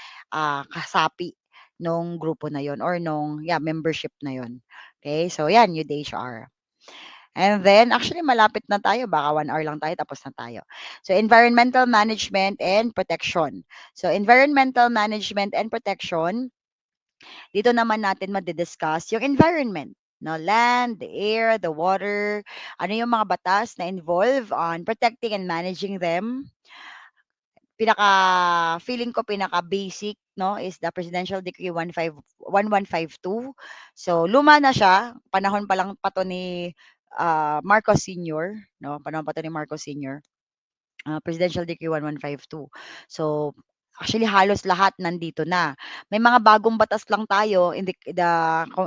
Speaker 1: kasapi nung grupo na yon or membership na yon. Okay, so 'yan, UDHR. And then, actually malapit na tayo, baka 1 hour lang tayo tapos na tayo. So, environmental management and protection. So, environmental management and protection, dito naman natin madi-discuss yung environment, no, land, the air, the water, ano yung mga batas na involve on protecting and managing them. Feeling ko pinaka-basic, 'no, is the Presidential Decree 1152. So, luma na siya, panahon pa lang pa 'to ni, Marcos Sr., 'no, panahon pa 'to ni Marcos Sr. Presidential Decree 1152. So, actually halos lahat nandito na. May mga bagong batas lang tayo in the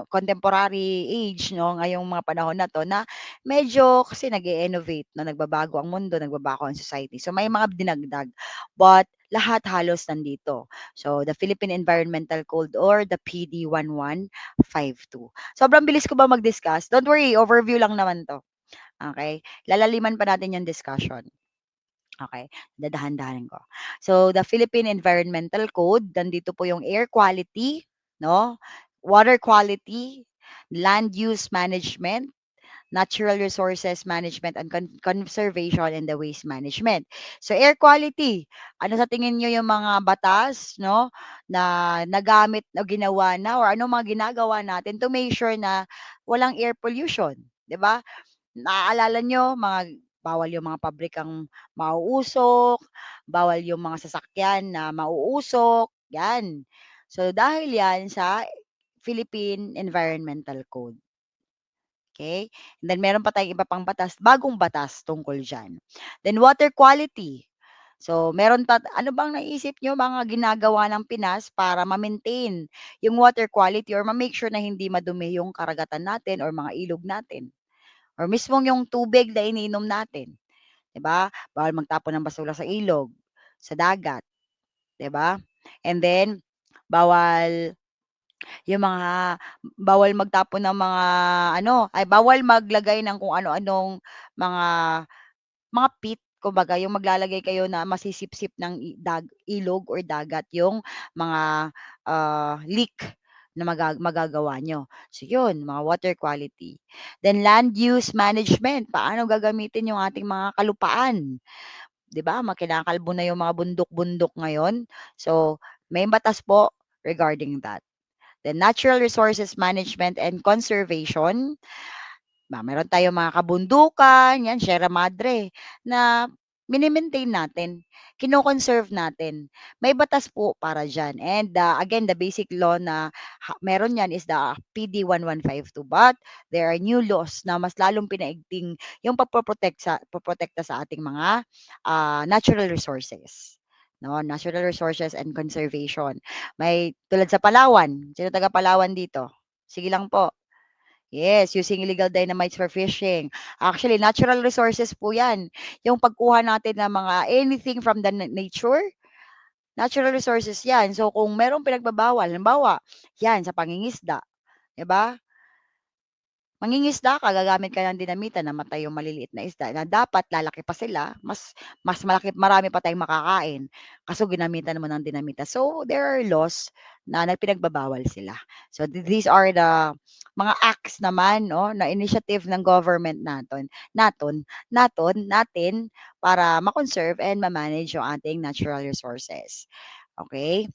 Speaker 1: contemporary age, 'no, ngayong mga panahon na 'to na medyo kasi nag-i-innovate, na nagbabago ang mundo, nagbabago ang society. So, may mga dinagdag, but lahat halos nandito. So, the Philippine Environmental Code or the PD 1152. Sobrang bilis ko ba mag-discuss? Don't worry, overview lang naman 'to, okay? Lalaliman pa natin yung discussion. Okay, dadahan-dahanin ko. So, the Philippine Environmental Code, nandito po yung air quality, 'no, water quality, land use management, natural resources management and conservation and the waste management. So air quality, ano sa tingin niyo yung mga batas, no, na nagamit o ginawa na or ano mga ginagawa natin to make sure na walang air pollution, 'di ba? Naaalala niyo bawal yung mga pabrikang mauusok, bawal yung mga sasakyan na mauusok, 'yan. So dahil 'yan sa Philippine Environmental Code. Okay. And then meron pa tayong iba pang batas, bagong batas tungkol diyan. Then water quality. So meron pa ano bang naisip niyo mga ginagawa ng Pinas para ma-maintain yung water quality or ma-make sure na hindi madumi yung karagatan natin or mga ilog natin or mismong yung tubig na iniinom natin, 'di ba? Bawal magtapon ng basura sa ilog, sa dagat, 'di ba? And then bawal yung mga bawal magtapon ng mga ano, ay bawal maglagay ng kung ano-anong mga pit, kumbaga yung maglalagay kayo na masisipsip ng ilog or dagat yung mga, leak na magagawa niyo. So yun, mga water quality. Then land use management, paano gagamitin yung ating mga kalupaan, 'di ba? Kinakalbo na yung mga bundok-bundok ngayon. So, may batas po regarding that. The natural resources management and conservation, meron tayong mga kabundukan, 'yan, Sierra Madre, na mini-maintain natin, kino-conserve natin. May batas po para diyan and, again, the basic law na meron niyan is the PD 1152. But there are new laws na mas lalong pinaigting yung poprotekta sa ating mga, natural resources, 'no, natural resources and conservation. May tulad sa Palawan, sino taga Palawan dito? Sige lang po. Yes, using illegal dynamites for fishing. Actually, natural resources po 'yan. Yung pagkuha natin ng mga anything from the nature, natural resources 'yan. So kung merong pinagbabawal, halimbawa, 'yan sa pangingisda, 'di ba? Mangingisda ka, gagamit ka ng dinamita, namatay yung maliliit na isda na dapat lalaki pa sila, mas marami pa tayong makakain, kaso ginamitan naman ng dinamita. So, there are laws na pinagbabawal sila. So, these are the mga acts naman 'no, na initiative ng government natin para ma-conserve and ma-manage yung ating natural resources. Okay.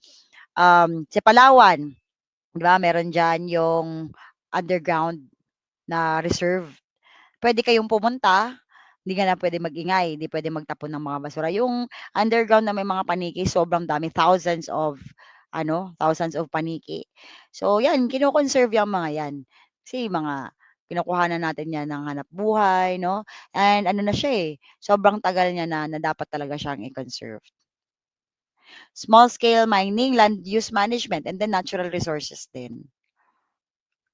Speaker 1: Sa Palawan, 'di ba meron diyan yung underground na reserve. Puwede kayong pumunta, hindi ka na puwedeng mag-ingay, hindi puwedeng magtapon ng mga basura. Yung underground na may mga paniki sobrang dami, thousands of paniki. So 'yan, kino-conserve yang mga 'yan. Kasi mga kinukuhanan natin 'yan ng hanapbuhay 'no, and ano na siya, sobrang tagal niya na na dapat talaga siyang i-conserve. Small scale mining, land use management, and then natural resources din.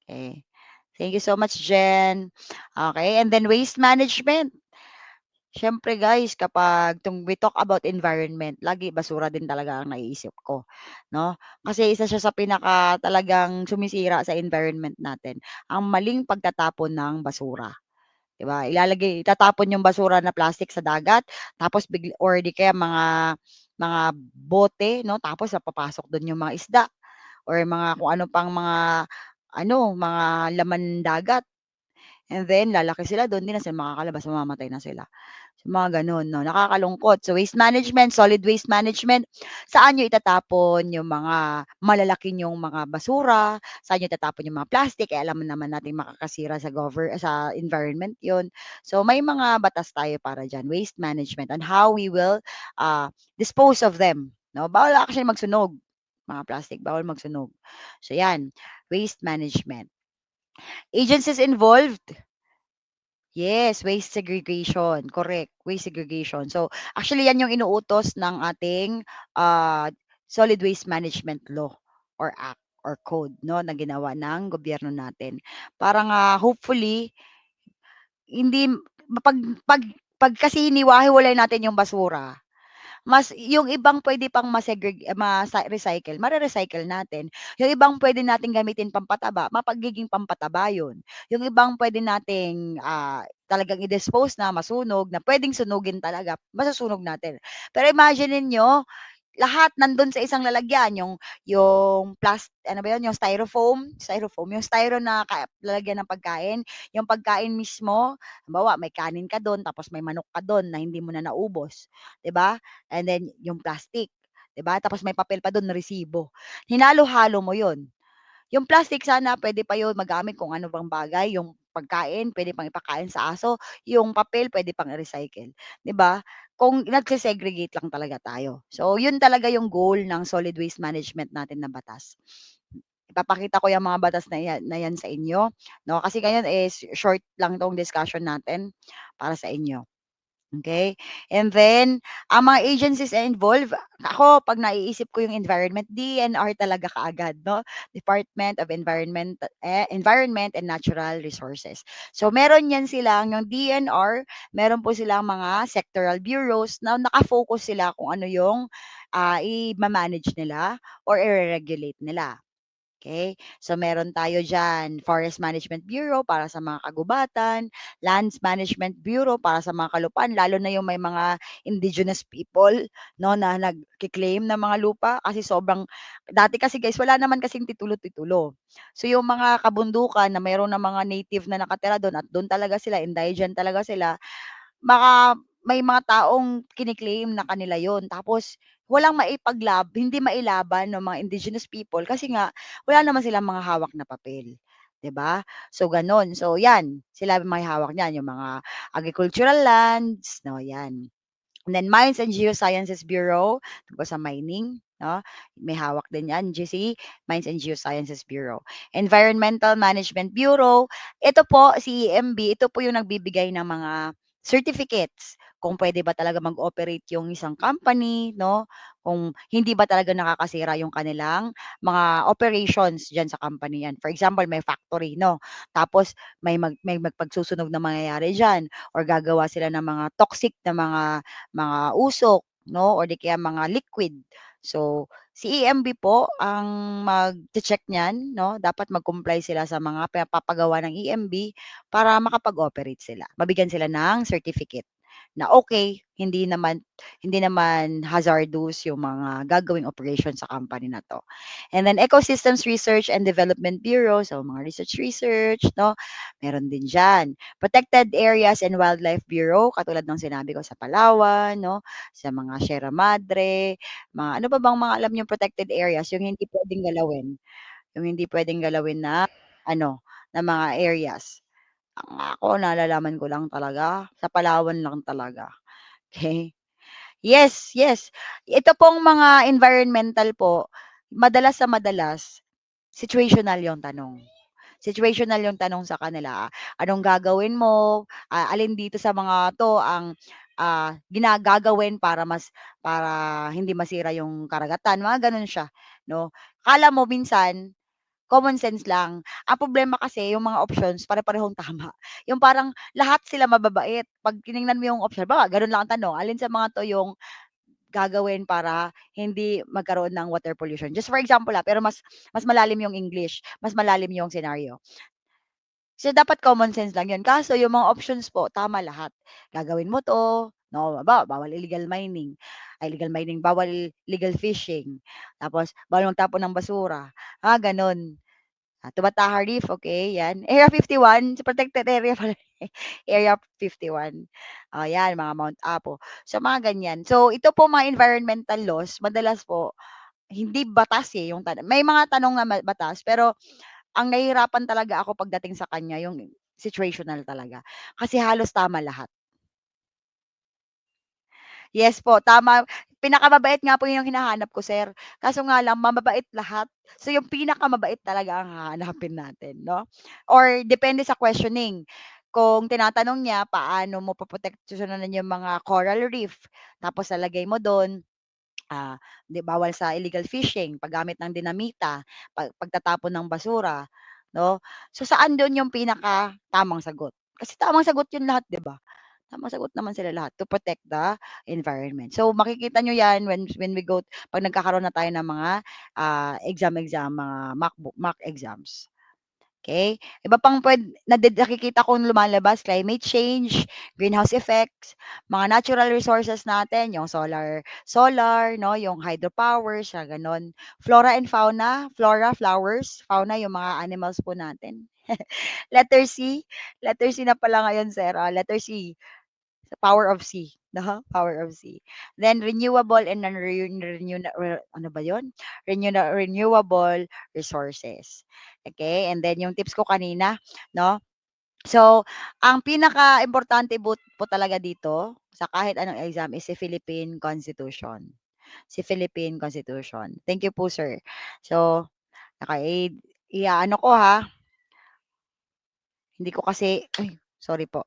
Speaker 1: Okay. Thank you so much, Jen. Okay, and then waste management. Siyempre guys, kapag we talk about environment, lagi basura din talaga ang naiisip ko, 'no? Kasi isa siya sa pinaka talagang sumisira sa environment natin, ang maling pagtatapon ng basura, 'di ba? Itatapon yung basura na plastic sa dagat, tapos or di kaya mga bote, 'no? Tapos papasok dun yung mga isda or mga kung ano pang mga laman dagat. And then lalaki sila dun, 'di na sila makakalabas, mamamatay na sila. So, mga gano'n 'no, nakakalungkot. So, waste management, solid waste management, saan niyo itatapon yung mga malalaki niyong mga basura, saan niyo itatapon yung mga plastic, eh, alam naman nating makakasira sa environment 'yun. So, may mga batas tayo para diyan, waste management on how we will, dispose of them 'no. Bawal actually magsunog, mga plastic, bawal magsunog. So 'yan, waste management. Agencies involved. Yes, waste segregation, correct, waste segregation. So, actually 'yan yung inuutos ng ating, Solid Waste Management Law or Act or code 'no, na ginawa ng gobyerno natin. Para nga hopefully hindi 'pag 'pag 'pag kasi hiniwa-hiwalay natin yung basura, yung ibang puwede pang recycle, mare-recycle natin. Yung ibang puwede nating gamitin pampataba, mapagiging pampataba yun. Yung ibang puwede nating, talagang i-dispose na, masunog, na puwedeng sunugin talaga, masusunog natin. Pero imagine ninyo lahat nandun sa isang lalagyan, yung ano ba yun, yung styrofoam, yung styro na lalagyan ng pagkain, yung pagkain mismo, halimbawa may kanin ka dun tapos may manok ka dun na hindi mo na naubos, 'di ba? And then yung plastic, 'di ba? Tapos may papel pa dun na resibo. Hinalo-halo mo yun. Yung plastic sana puwede pa yun magamit kung ano bang bagay, yung pagkain puwede pang ipakain sa aso, yung papel puwede pang i-recycle, 'di ba? Kung nagse-segregate lang talaga tayo. So, yun talaga yung goal ng solid waste management natin na batas. Ipapakita ko yang mga batas na yan sa inyo, 'no, kasi ngayon is short lang 'tong discussion natin para sa inyo. Okay. And then, ang mga agencies na involved, ako 'pag naiisip ko yung environment, DNR talaga kaagad 'no, Department of Environment and Natural Resources. So meron 'yan silang yung DNR, meron po silang mga sectoral bureaus na naka-focus sila kung ano yung, ima-manage nila or ire-regulate nila. Okay, so meron tayo diyan, Forest Management Bureau para sa mga kagubatan, Lands Management Bureau para sa mga kalupaan, lalo na yung may mga indigenous people 'no, na nagke-claim ng mga lupa kasi sobrang dati kasi guys wala naman kasing titulo-titulo. So yung mga kabundukan na mayroon ng mga native na nakatira dun at dun talaga sila, indigent talaga sila, baka may mga taong kini-claim na kanila yon tapos walang hindi mailaban ng mga indigenous people kasi nga wala naman silang mga hawak na papel, 'di ba? So gano'n. So 'yan, sila may hawak niyan, yung mga agricultural lands, 'no, 'yan. And then Mines and Geosciences Bureau, tungkol sa mining, 'no, may hawak din 'yan, Mines and Geosciences Bureau. Environmental Management Bureau, ito po si EMB, ito po yung nagbibigay ng mga certificates kung puwede ba talaga mag-operate yung isang company, 'no, kung hindi ba talaga nakakasira yung kanilang mga operations diyan sa company 'yan. For example, may factory, 'no, tapos may magpagsusunog na mangyayari diyan or gagawa sila ng mga toxic na mga usok 'no, or di kaya mga liquid. So, si EMB po ang magche-check niyan 'no, dapat mag-comply sila sa mga pinapapagawa ng EMB para makapag-operate sila, mabigyan sila ng certificate na okay, hindi naman hazardous yung mga gagawing operation sa company na 'to. And then Ecosystems Research and Development Bureau, so mga research 'no, meron din diyan. Protected Areas and Wildlife Bureau, katulad ng sinabi ko sa Palawan 'no, sa mga Sierra Madre, mga ano pa bang mga alam niyong protected areas, yung hindi puwedeng galawin, na ano, na mga areas. Ang ako nalalaman ko lang talaga, sa Palawan lang talaga, okey. Yes, yes. Ito pong mga environmental po, madalas sa madalas, situational yung tanong. Situational yung tanong sa kanila, anong gagawin mo, alin dito sa mga 'to ang, para hindi masira yung karagatan, mga gano'n siya, 'no. Akala mo minsan common sense lang, ang problema kasi yung mga options pare-parehong tama, yung parang lahat sila mababait, 'pag tiningnan mo yung option halimbawa gano'n lang ang tanong, alin sa mga 'to yung gagawin para hindi magkaroon ng water pollution? Just for example, pero mas mas malalim yung English, mas malalim yung scenario. So, dapat common sense lang 'yun, kaso yung mga options po tama lahat. Gagawin mo 'to, 'no, halimbawa bawal illegal mining, bawal legal fishing, tapos bawal magtapon ng basura, gano'n. Tumataha Reef, okey, 'yan. Area 51, sa protected area pala, Area 51. Oh, 'yan mga Mount Apo. So, mga ganyan. So, ito po mga environmental laws madalas po hindi batas, yung may mga tanong na batas, pero ang nahihirapan talaga ako pagdating sa kanya yung situational talaga, kasi halos tama lahat. Yes po, tama. Pinakamabait nga po yung hinahanap ko, sir. Kaso nga lang mababait lahat. So yung pinakamabait talaga ang hahanapin natin, 'no? Or depende sa questioning. Kung tinatanong niya paano mo poprotektusyonan yung mga coral reef, tapos lalagay mo dun, 'di bawal sa illegal fishing, paggamit ng dinamita, pagtatapon ng basura, 'no? So saan dun yung pinakatamang sagot? Kasi tamang sagot yun lahat, 'di ba? Tamang sagot naman sila lahat to protect the environment. So makikita niyo 'yan when we go 'pag nagkakaroon na tayo ng mga, exam, mga mock exams. Okay. Iba pang nakikita kong lumalabas, climate change, greenhouse effects, mga natural resources natin, yung solar 'no, yung hydropower, siya gano'n. Flora and fauna, flora, flowers, fauna, yung mga animals po natin. Letter C, letter C na pala ngayon sir, letter C. Sa power of C, 'no, power of C. Then renewable and ano ba 'yun? Renewable resources. Okay, and then yung tips ko kanina, 'no. So, ang pinakaimportante po talaga dito sa kahit anong exam is si Philippine Constitution. Si Philippine Constitution. Thank you po, sir. So, i-aano ko ha, hindi ko kasi ay, sorry po.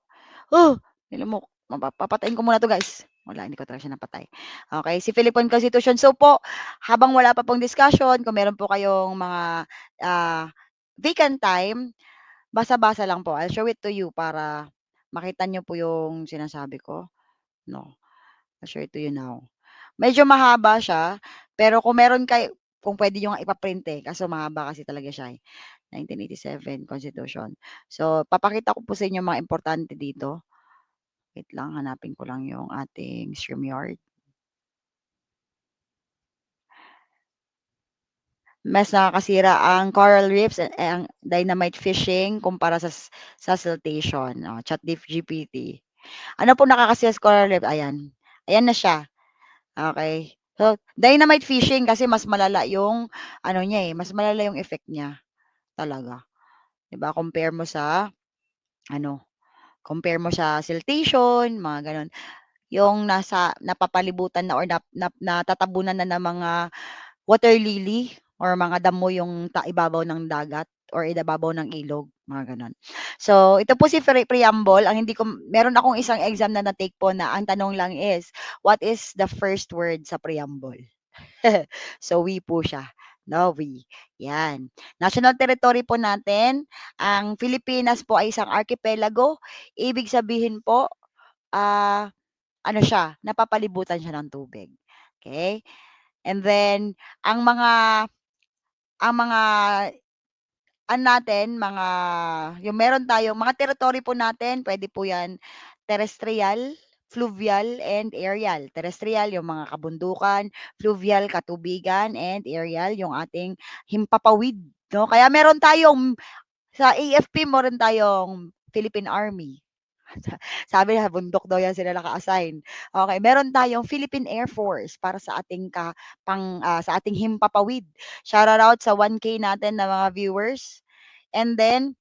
Speaker 1: Alam mo papatayin ko muna 'to guys. Wala, hindi ko talaga siya napatay. Okay, si Philippine Constitution. So po, habang wala pa pong discussion, kung meron po kayong mga, ah, vacant time, basa-basa lang po. I'll show it to you para makita niyo po yung sinasabi ko, 'no. I'll show it to you now. Medyo mahaba siya, pero kung puwede niyo nga ipa-print, eh, kaso mahaba kasi talaga siya, eh. 1987 Constitution. So, papakita ko po sa inyo mga importante dito. Wait lang, hanapin ko lang yung ating StreamYard. Mas nakakasira ang coral reefs ang dynamite fishing kumpara sa siltation, ChatGPT. Ano po nakakasira sa coral reef? Ayan, ayan na siya, okey. So, dynamite fishing kasi mas malala yung ano niya, eh, mas malala yung effect niya talaga, 'di ba, ano, compare mo sa siltation, mga gano'n. Yung napapalibutan na or natatabunan na ng mga water lily or mga damo yung ibabaw ng dagat or ibabaw ng ilog, mga gano'n. So, ito po si preamble, ang hindi ko meron akong isang exam na na-take po na ang tanong lang is, what is the first word sa preamble? So, we po siya, 'no, we, 'yan. National territory po natin, ang Pilipinas po ay isang archipelago, ibig sabihin po, ah, ano siya, napapalibutan siya ng tubig, okay. And then ang mga natin, yung meron tayong mga territory po natin, puwede po 'yan terrestrial, fluvial, and aerial. Terrestrial, yung mga kabundukan, fluvial, katubigan, and aerial, yung ating himpapawid, 'no. Kaya meron tayong sa AFP meron tayong Philippine Army. Sabi sa bundok daw 'yan sila naka-assign. Okey, meron tayong Philippine Air Force para sa ating himpapawid. Shoutout sa 1K natin na mga viewers. And then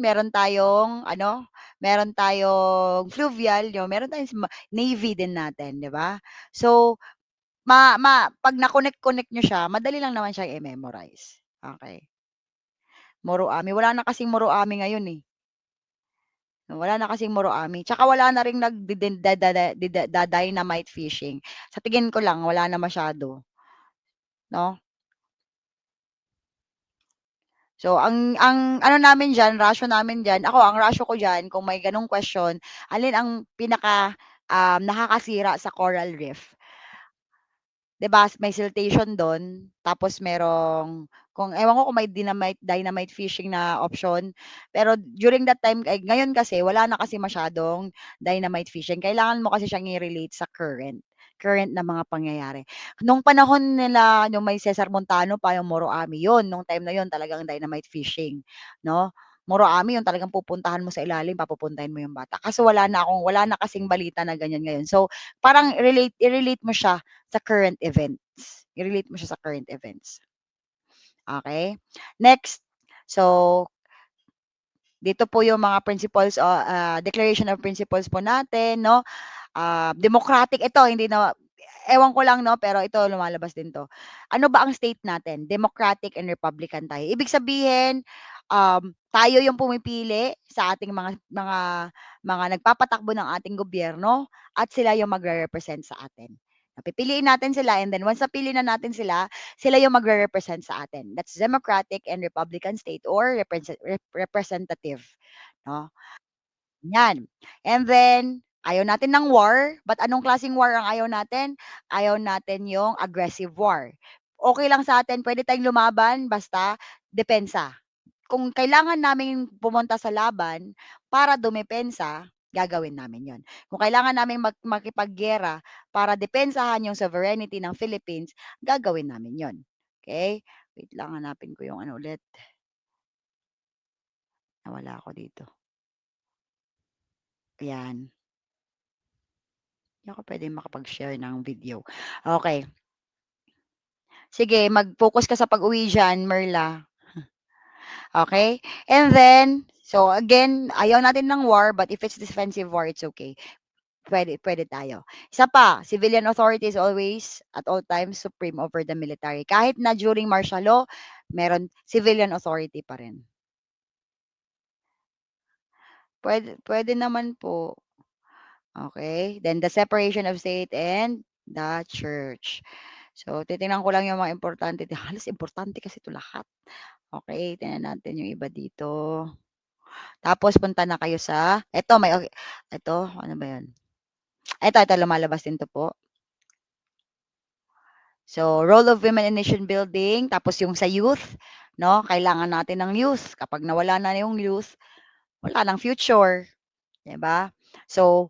Speaker 1: meron tayong ano, meron tayong fluvial, meron tayong navy din natin, 'di ba? So, 'pag na-connect niyo siya, madali lang naman siyang i-memorize. Okey. Moro-Ami, wala na kasing Moro-Ami ngayon, eh. Wala na kasing Moro-Ami, tsaka wala na ring dynamite fishing. Sa tingin ko lang wala na masyado, 'no? So ang ano namin diyan, ratio namin diyan, ang ratio ko diyan kung may gano'ng question, alin ang nakakasira sa coral reef? 'Di ba may siltation dun, tapos merong kung ewan ko kung may dynamite fishing na option, pero during that time ngayon kasi wala na kasi masyadong dynamite fishing. Kailangan mo kasi siyang i-relate sa current na mga pangyayari. Nung panahon nila nung may Cesar Montano pa, yung Moro-Ami, yun nung time na yun talagang dynamite fishing, 'no? Moro-Ami yung talagang pupuntahan mo sa ilalim, papupuntahin mo yung bata. Kaso wala na kasing balita na ganyan ngayon. So, parang i-relate mo siya sa current events. I-relate mo siya sa current events. Okay. Next, so dito po yung mga principles o declaration of principles po natin, 'no. Democratic ito, hindi na ewan ko lang 'no, pero ito lumalabas din 'to. Ano ba ang state natin? Democratic and Republican tayo. Ibig sabihin, tayo yung pumipili sa ating mga nagpapatakbo ng ating gobyerno at sila yung magre-represent sa atin. Pipiliin natin sila and then once napili na natin sila, sila yung magre-represent sa atin. That's democratic and Republican state or representative, 'no. 'Yan. And then, ayaw natin ng war, but anong klaseng war ang ayaw natin? Ayaw natin yung aggressive war. Okey lang sa atin, puwede tayong lumaban basta depensa. Kung kailangan naming pumunta sa laban para dumepensa, gagawin namin 'yon. Kung kailangan naming makipaggiyera para depensahan yung sovereignty ng Philippines, gagawin namin 'yon, okey? Wait lang hanapin ko yung ano ulit, nawala ako dito. Ayan, hindi ako puwedeng makapag-share ng video. Okey, sige mag-focus ka sa pag-uwi diyan, Merla, okey? And then, so again, ayaw natin ng war, but if it's defensive war, it's okay. Puwede tayo. Isa pa, civilian authority is always, at all times, supreme over the military. Kahit na during martial law, meron civilian authority pa rin. Puwede naman po, okey. Then the separation of state and the church. So, titingnan ko lang yung mga importante, halos importante kasi 'to lahat. Okey, tingnan natin yung iba dito. Tapos punta na kayo sa eto, ano ba 'yan? Eto lumalabas din 'to po. So, role of women in nation building, tapos yung sa youth, 'no, kailangan natin ng youth. Kapag nawala na yung youth, wala ng future, 'di ba? So,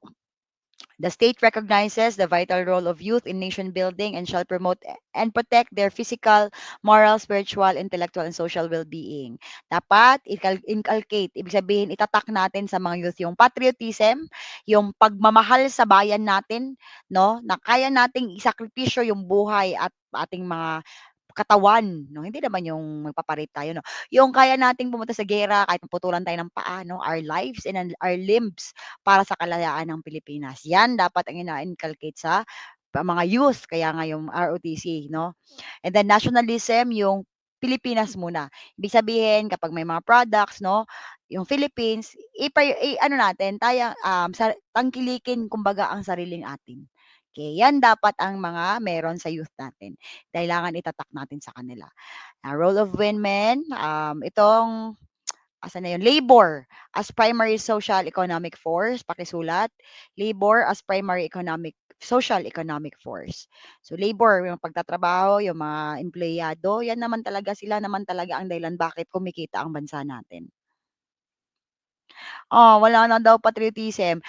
Speaker 1: the state recognizes the vital role of youth in nation building and shall promote and protect their physical, moral, spiritual, intellectual, and social well-being. Dapat inculcate, ibig sabihin itatak natin sa mga youth yung patriotism, yung pagmamahal sa bayan natin, no, na kaya nating isakripisyo yung buhay at ating mga katawan, 'no, hindi naman yung magpapa tayo, 'no. Yung kaya nating pumunta sa giyera kahit maputulan tayo ng paa, 'no, our lives and our limbs para sa kalayaan ng Pilipinas. 'Yan dapat ang ina-inculcate sa mga youth, kaya nga yung ROTC, 'no. And then nationalism, yung Pilipinas muna. Ibig sabihin kapag may mga products, 'no, yung Philippines, ano natin, tangkilikin kumbaga ang sariling atin. Okay, 'yan dapat ang mga meron sa youth natin. Kailangan itatak natin sa kanila. Role of women, asan na 'yun, labor as primary social economic force, pakisulat. Labor as primary social economic force. So labor, yung pagtatrabaho, yung mga empleyado, 'yan naman talaga, sila naman talaga ang dahilan bakit kumikita ang bansa natin. Wala na daw patriotism.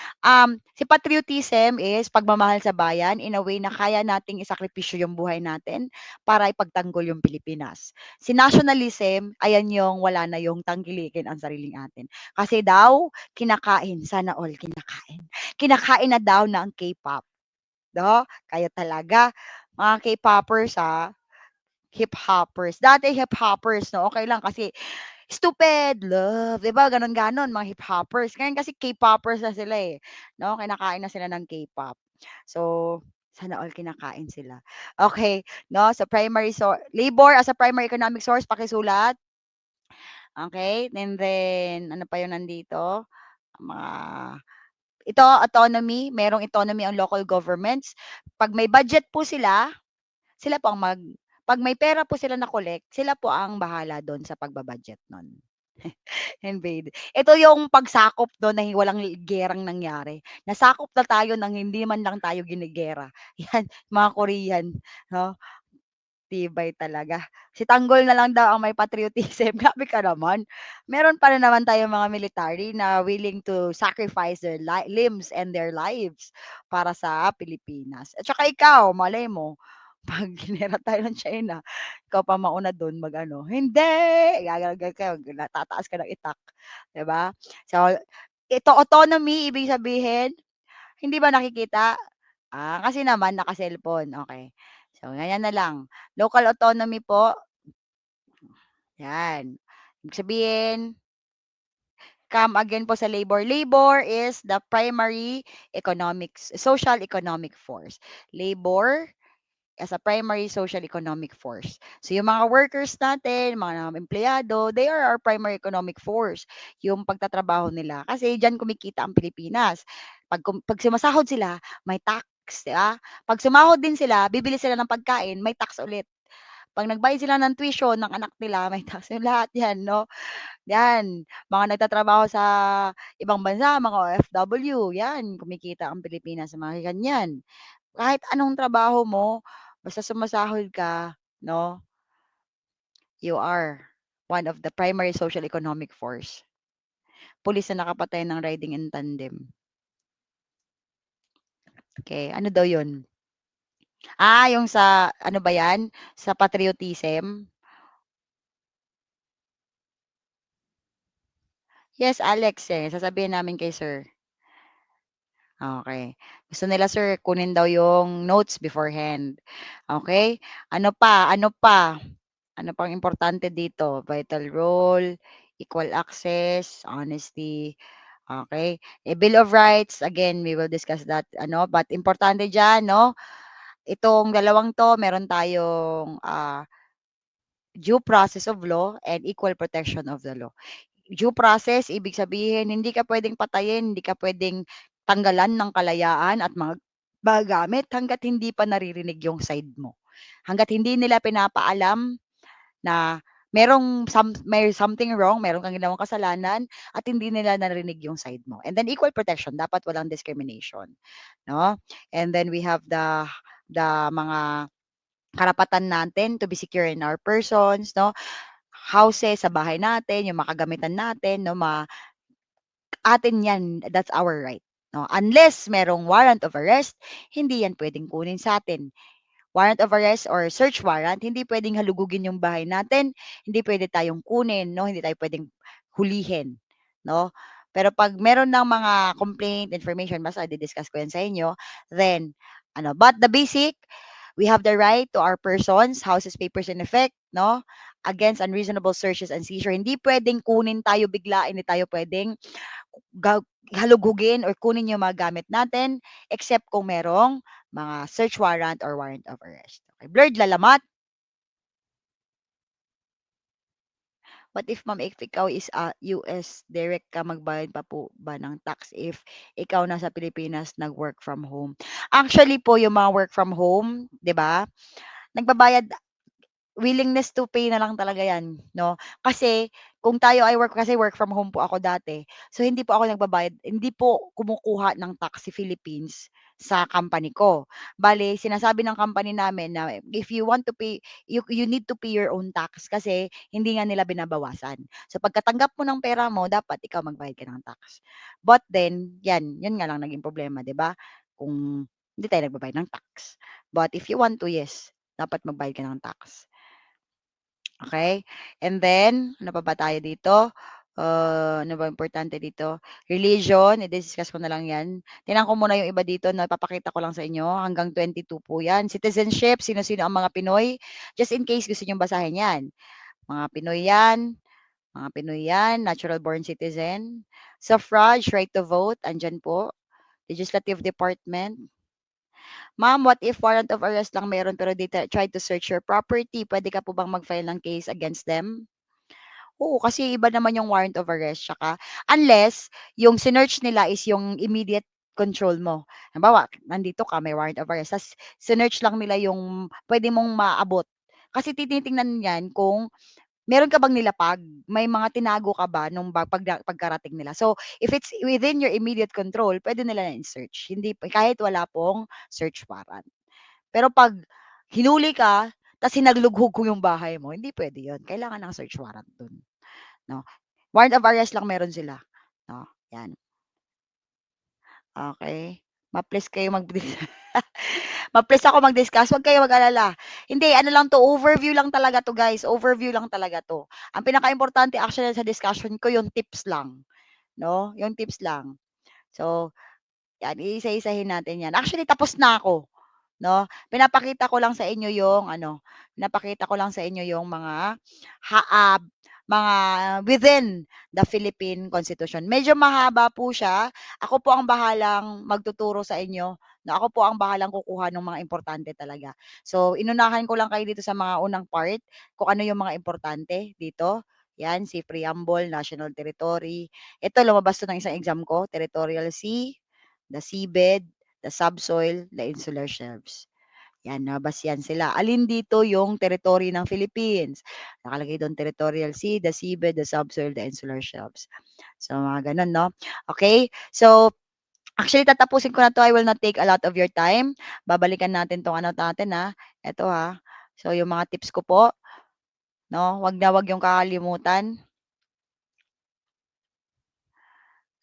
Speaker 1: Si patriotism is pagmamahal sa bayan in a way na kaya nating isakripisyo yung buhay natin para ipagtanggol yung Pilipinas. Si nationalism, ayan yung wala na yung tangkilikin ang sariling atin. Kasi daw, kinakain, sana all kinakain. Kinakain na daw ng K-pop, 'no? Kaya talaga, mga K-popers, hip-hoppers. Dati hip-hoppers, 'no, okey lang kasi Stupid Love, 'di ba gano'n-gano'n mga hip-hoppers. Ngayon kasi K-poppers na sila, eh, 'no, kinakain na sila ng K-pop. So, sana all kinakain sila. Okey, 'no, so labor as a primary economic source, pakisulat. Okey, and then ano pa yung nandito, mga autonomy, merong autonomy ang local governments. 'Pag may budget po sila, sila po ang 'pag may pera po sila na collect, sila po ang bahala do'n sa pagba-budget nun. Invade. Ito yung pagsakop dun na walang giyerang nangyari. Nasakop na tayo ng hindi man lang tayo ginigiyera. Yan, mga Korean, 'no? Tibay talaga. Si Tanggol na lang daw ang may patriotism, grabe ka naman. Meron pa rin naman tayong mga military na willing to sacrifice their limbs and their lives para sa Pilipinas. At saka ikaw, malay mo, 'pag ginera tayo ng China, ikaw pa mauna dun mag-ano, "Hindi!" Gaganon ka, tataas ka ng itak, 'di ba? So, ito autonomy, ibig sabihin, hindi ba nakikita? Kasi naman naka-cellphone, okey. So, ganyan na lang. Local autonomy po, 'yan. Ibig sabihin, come again po sa labor. Labor is the primary social economic force. Labor as a primary social economic force. So yung mga workers natin, mga empleyado, they are our primary economic force. Yung pagtatrabaho nila. Kasi diyan kumikita ang Pilipinas. Pag sumasahod sila, may tax, di ba? Pag sumahod din sila, bibili sila ng pagkain, may tax ulit. Pag nagbayad sila ng tuition ng anak nila, may tax. Yung lahat yan, no? Yan. Mga nagtatrabaho sa ibang bansa, mga OFW, yan. Kumikita ang Pilipinas sa mga ganyan. Kahit anong trabaho mo, basta sumasahod ka, 'no, you are. one of the primary social economic force. Pulis na nakapatay ng riding in tandem. Okay, ano daw yun? Yung sa, ano ba yan? Sa patriotism? Yes, Alex, sasabihin namin kay sir. Okay. Gusto nila sir, kunin daw yung notes beforehand. Okay? Ano pa? Ano pa? Ano pang importante dito? Vital role, equal access, honesty. Okay? A Bill of Rights, again, we will discuss that, but importante diyan, no? Itong dalawang 'to, meron tayong, due process of law and equal protection of the law. Due process, ibig sabihin hindi ka puwedeng patayin, hindi ka puwedeng tanggalan ng kalayaan at magamit hangga't hindi pa naririnig yung side mo. Hangga't hindi nila pinapaalam na may something wrong, meron kang ginawang kasalanan at hindi nila narinig yung side mo. And then equal protection, dapat walang discrimination, 'no? And then we have the mga karapatan natin to be secure in our persons, 'no? Houses sa bahay natin, yung mga kagamitan natin, 'no, atin 'yan, that's our right, 'no? Unless merong warrant of arrest, hindi 'yan puwedeng kunin sa'tin. Warrant of arrest or search warrant, hindi puwedeng halugugin yung bahay natin, hindi puwede tayong kunin, 'no, hindi tayo puwedeng hulihin, 'no? Pero 'pag meron ng mga complaint, information, basta di-discuss ko 'yan sa inyo, then but the basic, we have the right to our persons, houses, papers in effect, 'no, against unreasonable searches and seizure. Hindi puwedeng kunin tayo bigla, hindi tayo puwedeng ga halugugin or kunin yung mga gamit natin except kung merong mga search warrant or warrant of arrest. Okay. Blurred lalamat. What if ma'am, if ikaw is US, direct ka magbayad pa po ba ng tax if ikaw nasa Pilipinas nag-work from home? Actually po, yung mga work from home, 'di ba? Nagbabayad willingness to pay na lang talaga 'yan, 'no? Kasi kung tayo ay work from home po ako dati. So hindi po ako nagbabayad, hindi po kumukuha ng tax si Philippines sa company ko. Bale sinasabi ng company namin na if you want to pay, you need to pay your own tax kasi hindi nga nila binabawasan. So pagkatanggap mo ng pera mo, dapat ikaw magbayad ka ng tax. But then, 'yun nga lang naging problema, 'di ba? Kung hindi tayo nagbabayad ng tax. But if you want to, yes, dapat magbayad ka ng tax. Okay. And then, ano pa ba tayo dito? Ano ba importante dito? Religion, i-discuss ko na lang 'yan. Tingnan ko muna yung iba dito na ipapakita ko lang sa inyo, hanggang 22 po 'yan. Citizenship, sino-sino ang mga Pinoy, just in case gusto niyong basahin 'yan. Mga Pinoy 'yan, mga Pinoy 'yan, natural born citizen. Suffrage, right to vote, andiyan po. Legislative Department. Ma'am, what if warrant of arrest lang meron pero they try to search your property, puwede ka po bang mag-file ng case against them? Oo, kasi iba naman yung warrant of arrest tsaka unless yung sinearch nila is yung immediate control mo. Halimbawa, nandito ka, may warrant of arrest, ta's sinearch lang nila yung puwede mong maabot. Kasi tinitingnan niyan kung meron ka bang nilapag, may mga tinago ka ba nung pagkarating nila. So, if it's within your immediate control, puwede nila na i-search, hindi kahit wala pong search warrant. Pero 'pag hinuli ka, ta's hinalughog ko yung bahay mo, hindi puwede yun, kailangan ng search warrant dun. 'No. Warrant of arrest lang meron sila, 'no, 'yan. Okey. Ma-please kayo ma-please ako mag-discuss, huwag kayong mag-alala. Hindi, ano lang 'to, overview lang talaga 'to guys, overview lang talaga 'to. Ang pinakaimportante actually sa discussion ko yung tips lang, 'no, yung tips lang. So, 'yan, iisa-isahin natin 'yan. Actually tapos na ako. 'No, pinapakita ko lang sa inyo yung pinapakita ko lang sa inyo yung ha ah, mga within the Philippine Constitution. Medyo mahaba po siya. Ako po ang bahalang magtuturo sa inyo, 'no, ako po ang bahalang kukuha ng mga importante talaga. So, inunahan ko lang kayo dito sa mga unang part, kung ano yung mga importante dito. 'Yan, si preamble, national territory. Ito lumabas 'to ng isang exam ko, territorial sea, the seabed, the subsoil, the insular shelves. Yan, nabas yan sila. Alin dito yung territory ng Philippines? Nakalagay doon territorial sea, the seabed, the subsoil, the insular shelves. So, mga ganun, no? Okay? So, actually, tatapusin ko na to. I will not take a lot of your time. Babalikan natin tong ano natin, ha? Ito, ha? So, yung mga tips ko po. no? Wag na wag yung kakalimutan.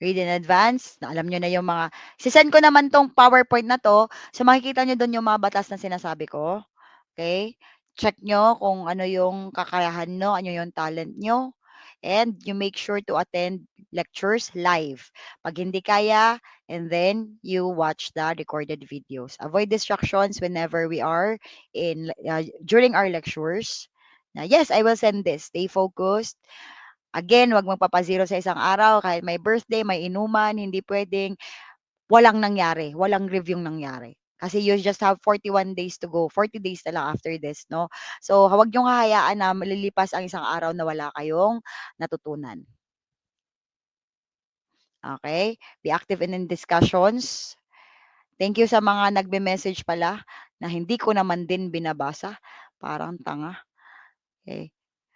Speaker 1: Read in advance, na alam niyo na yung mga se-send ko naman 'tong PowerPoint na 'to, so makikita niyo do'n yung mga batas na sinasabi ko, okay? Check niyo kung ano yung kakayahan niyo, ano yung talent niyo, and you make sure to attend lectures live. 'Pag hindi kaya, and then you watch the recorded videos. Avoid distractions whenever we are during our lectures. Na, yes, I will send this. Stay focused. Again, 'wag magpapa-0 sa isang araw kahit may birthday, may inuman, hindi puwedeng walang nangyari, walang review'ng nangyari. Kasi you just have 41 days to go, 40 days na lang after this, 'no? So, huwag niyong hahayaan na malilipas ang isang araw na wala kayong natutunan, okey? Be active in discussions. Thank you sa mga nagme-message pala na hindi ko naman din binabasa, parang tanga, okey.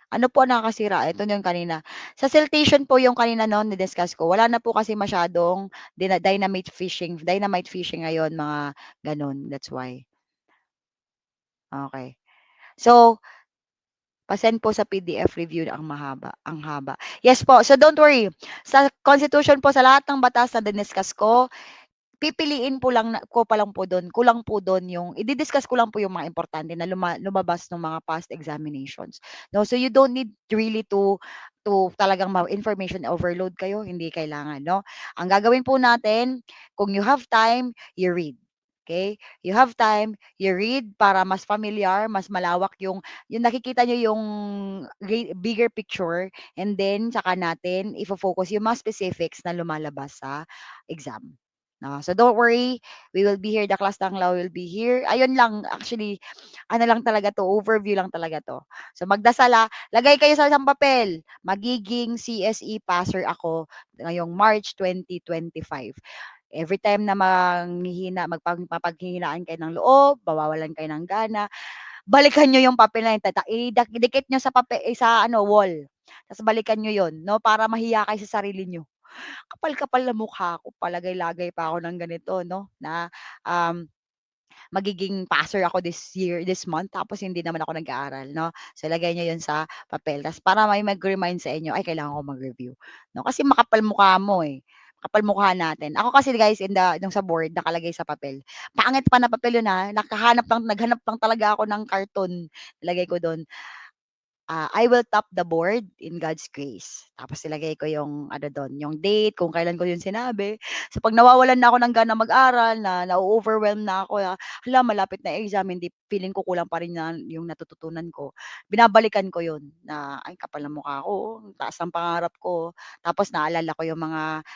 Speaker 1: Ano po ang nakakasira? Ito na yung kanina. Sa siltation po yung kanina 'no, na-discuss ko. Wala na po kasi masyadong dynamite fishing ngayon, mga gano'n. That's why. Okay. So, pa-send po sa PDF review ang mahaba, ang haba. Yes po. So, don't worry. Sa Constitution po, sa lahat ng batas na diniscuss ko, pipiliin po lang ko pa lang po dun, kulang po dun yung i-di-discuss ko lang po yung mga importante na lumabas nung mga past examinations. No, so you don't need really to talagang information overload kayo, hindi kailangan, no? Ang gagawin po natin, kung you have time, you read. Okay? You have time, you read para mas familiar, mas malawak yung nakikita niyo yung bigger picture, and then saka natin ifo-focus yung mga specifics na lumalabas sa exam. No, so don't worry, we will be here. The class ng law will be here. Ayun lang, actually, ano lang talaga to, overview lang talaga to. So magdasal lagay kayo sa isang papel. Magiging CSE passer ako ngayong March 2025. Every time na mapaghihinaan kayo ng loob, bawawalan kayo ng gana, balikan nyo yung papel na yun, idikit nyo sa papel, sa ano, wall. Tapos balikan nyo yun, no, para mahiya kayo sa sarili nyo. Kapal-kapal na mukha ko, palagay-lagay pa ako ng ganito, no, na um, magiging passer ako this month, tapos hindi naman ako nag-aaral, no. So ilagay niyo 'yun sa papel, ta's para may mag-remind sa inyo, "Ay, kailangan ko mag-review." 'No, kasi makapal mukha mo, eh, kapal mukha natin. Ako kasi guys, nung sa board nakalagay sa papel. Pangit pa na papel 'yun, naghanap lang talaga ako ng karton, nilagay ko do'n. I will top the board in God's grace. Tapos ilagay ko yung ano dun, yung date, kung kailan ko yun sinabi. So 'pag nawawalan na ako ng gana mag-aral, na na-o-overwhelm na ako, hala malapit na exam, hindi feeling ko kulang pa rin na yung natututunan ko, binabalikan ko yun na, "Ay kapal ng mukha ko, ang taas ng pangarap ko." Tapos naalala ko yung mga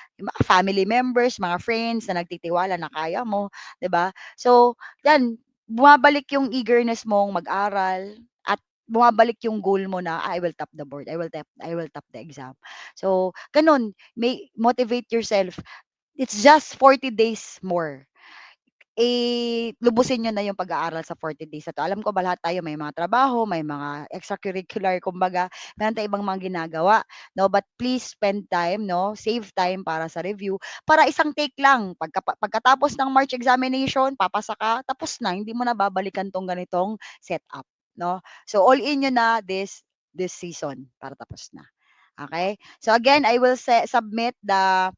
Speaker 1: family members, mga friends na nagtitiwala na kaya mo, 'di ba? So, yan, bumabalik yung eagerness mong mag-aral, at bumabalik yung goal mo na, "I will top the board, I will top the exam." So, gano'n, motivate yourself. It's just 40 days more. Lubusin niyo na yung pag-aaral sa 40 days na 'to. Alam ko ba lahat tayo may mga trabaho, may mga extracurricular, kumbaga meron tayong ibang mga ginagawa, 'no, but please spend time, 'no, save time para sa review, para isang take lang, pagkatapos ng March examination, papasa ka, tapos na, hindi mo na babalikan 'tong ganitong setup, 'no. So, all in niyo na this season para tapos na, okay. So again, I will submit the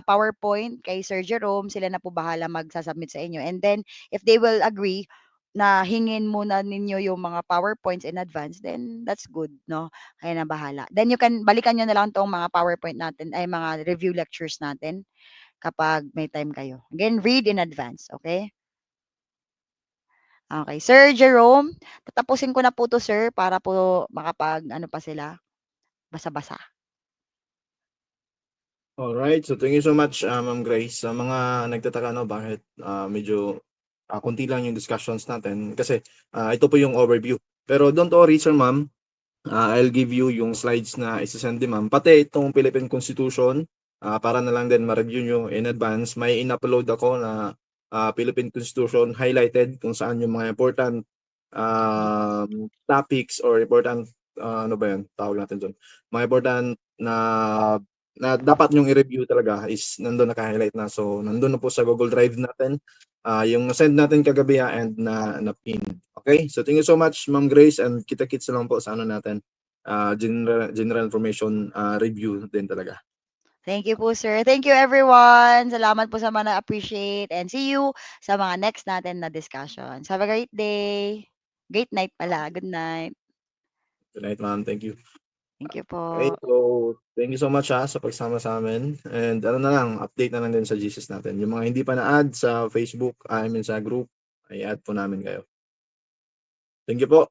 Speaker 1: PowerPoint kay Sir Jerome, sila na po bahala magsa-submit sa inyo. And then if they will agree na hingin muna ninyo yung mga PowerPoints in advance, then that's good, 'no? Kayo na bahala. Then balikan niyo na lang 'tong mga PowerPoint natin, ay mga review lectures natin kapag may time kayo. Again, read in advance, okay? Okay. Sir Jerome, tatapusin ko na po 'to, sir, para po makapag-ano pa sila, basa-basa.
Speaker 2: Alright, so thank you so much, Ma'am Grace. Sa mga nagtataka, no, bakit medyo konti lang yung discussions natin kasi ito po yung overview. Pero don't worry, Sir Ma'am, I'll give you yung slides na isa-send ni Ma'am. Pati itong Philippine Constitution, para na lang din ma-review nyo in advance. May in-upload ako na Philippine Constitution highlighted kung saan yung mga important topics or important, ano ba yan, tawag natin doon. Mga important na dapat nyong i-review talaga is nandun naka-highlight na. So, nandun na po sa Google Drive natin. Yung send natin kagabi and na pin. Okay? Okay? So thank you so much, Ma'am Grace, and kita-kits na lang po sa ano natin, general information review din talaga.
Speaker 1: Thank you po, sir. Thank you, everyone. Salamat po sa mga na-appreciate and see you sa mga next natin na discussions. Have a great day. Great night pala. Good night.
Speaker 2: Good night, ma'am. Thank you.
Speaker 1: Thank you
Speaker 2: Okay,
Speaker 1: po.
Speaker 2: so thank you so much sa pagsama sa amin. And ano na lang, update na lang din sa GCs natin. Yung mga hindi pa na-add sa Facebook, I mean sa group, ay add po namin kayo. Thank you po.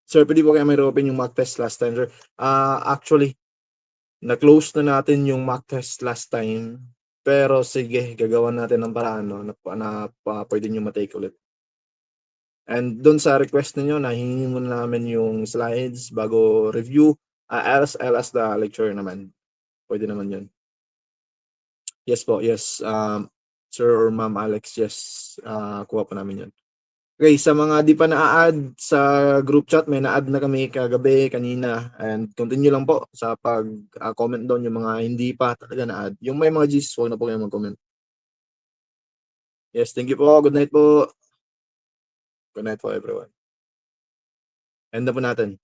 Speaker 2: Sir, pwede po kayo may open yung mock test last time, sir. Actually, na-close na natin yung mock test last time. Pero sige, gagawa natin ng paraan no, na pwede nyo matake ulit. And doon sa request niyo nahingi muna namin yung slides bago review. As the lecturer naman. Pwede naman yun. Yes po, yes. Sir or Ma'am Alex, yes. Kuha po namin yun. Okay, sa mga di pa na-add sa group chat, may na-add na kami kagabi, kanina. And continue lang po sa pag-comment doon yung mga hindi pa talaga na-add. Yung may mga G's, huwag na po kayo mag-comment. Yes, thank you po. Good night po. Good night po everyone. End na po natin.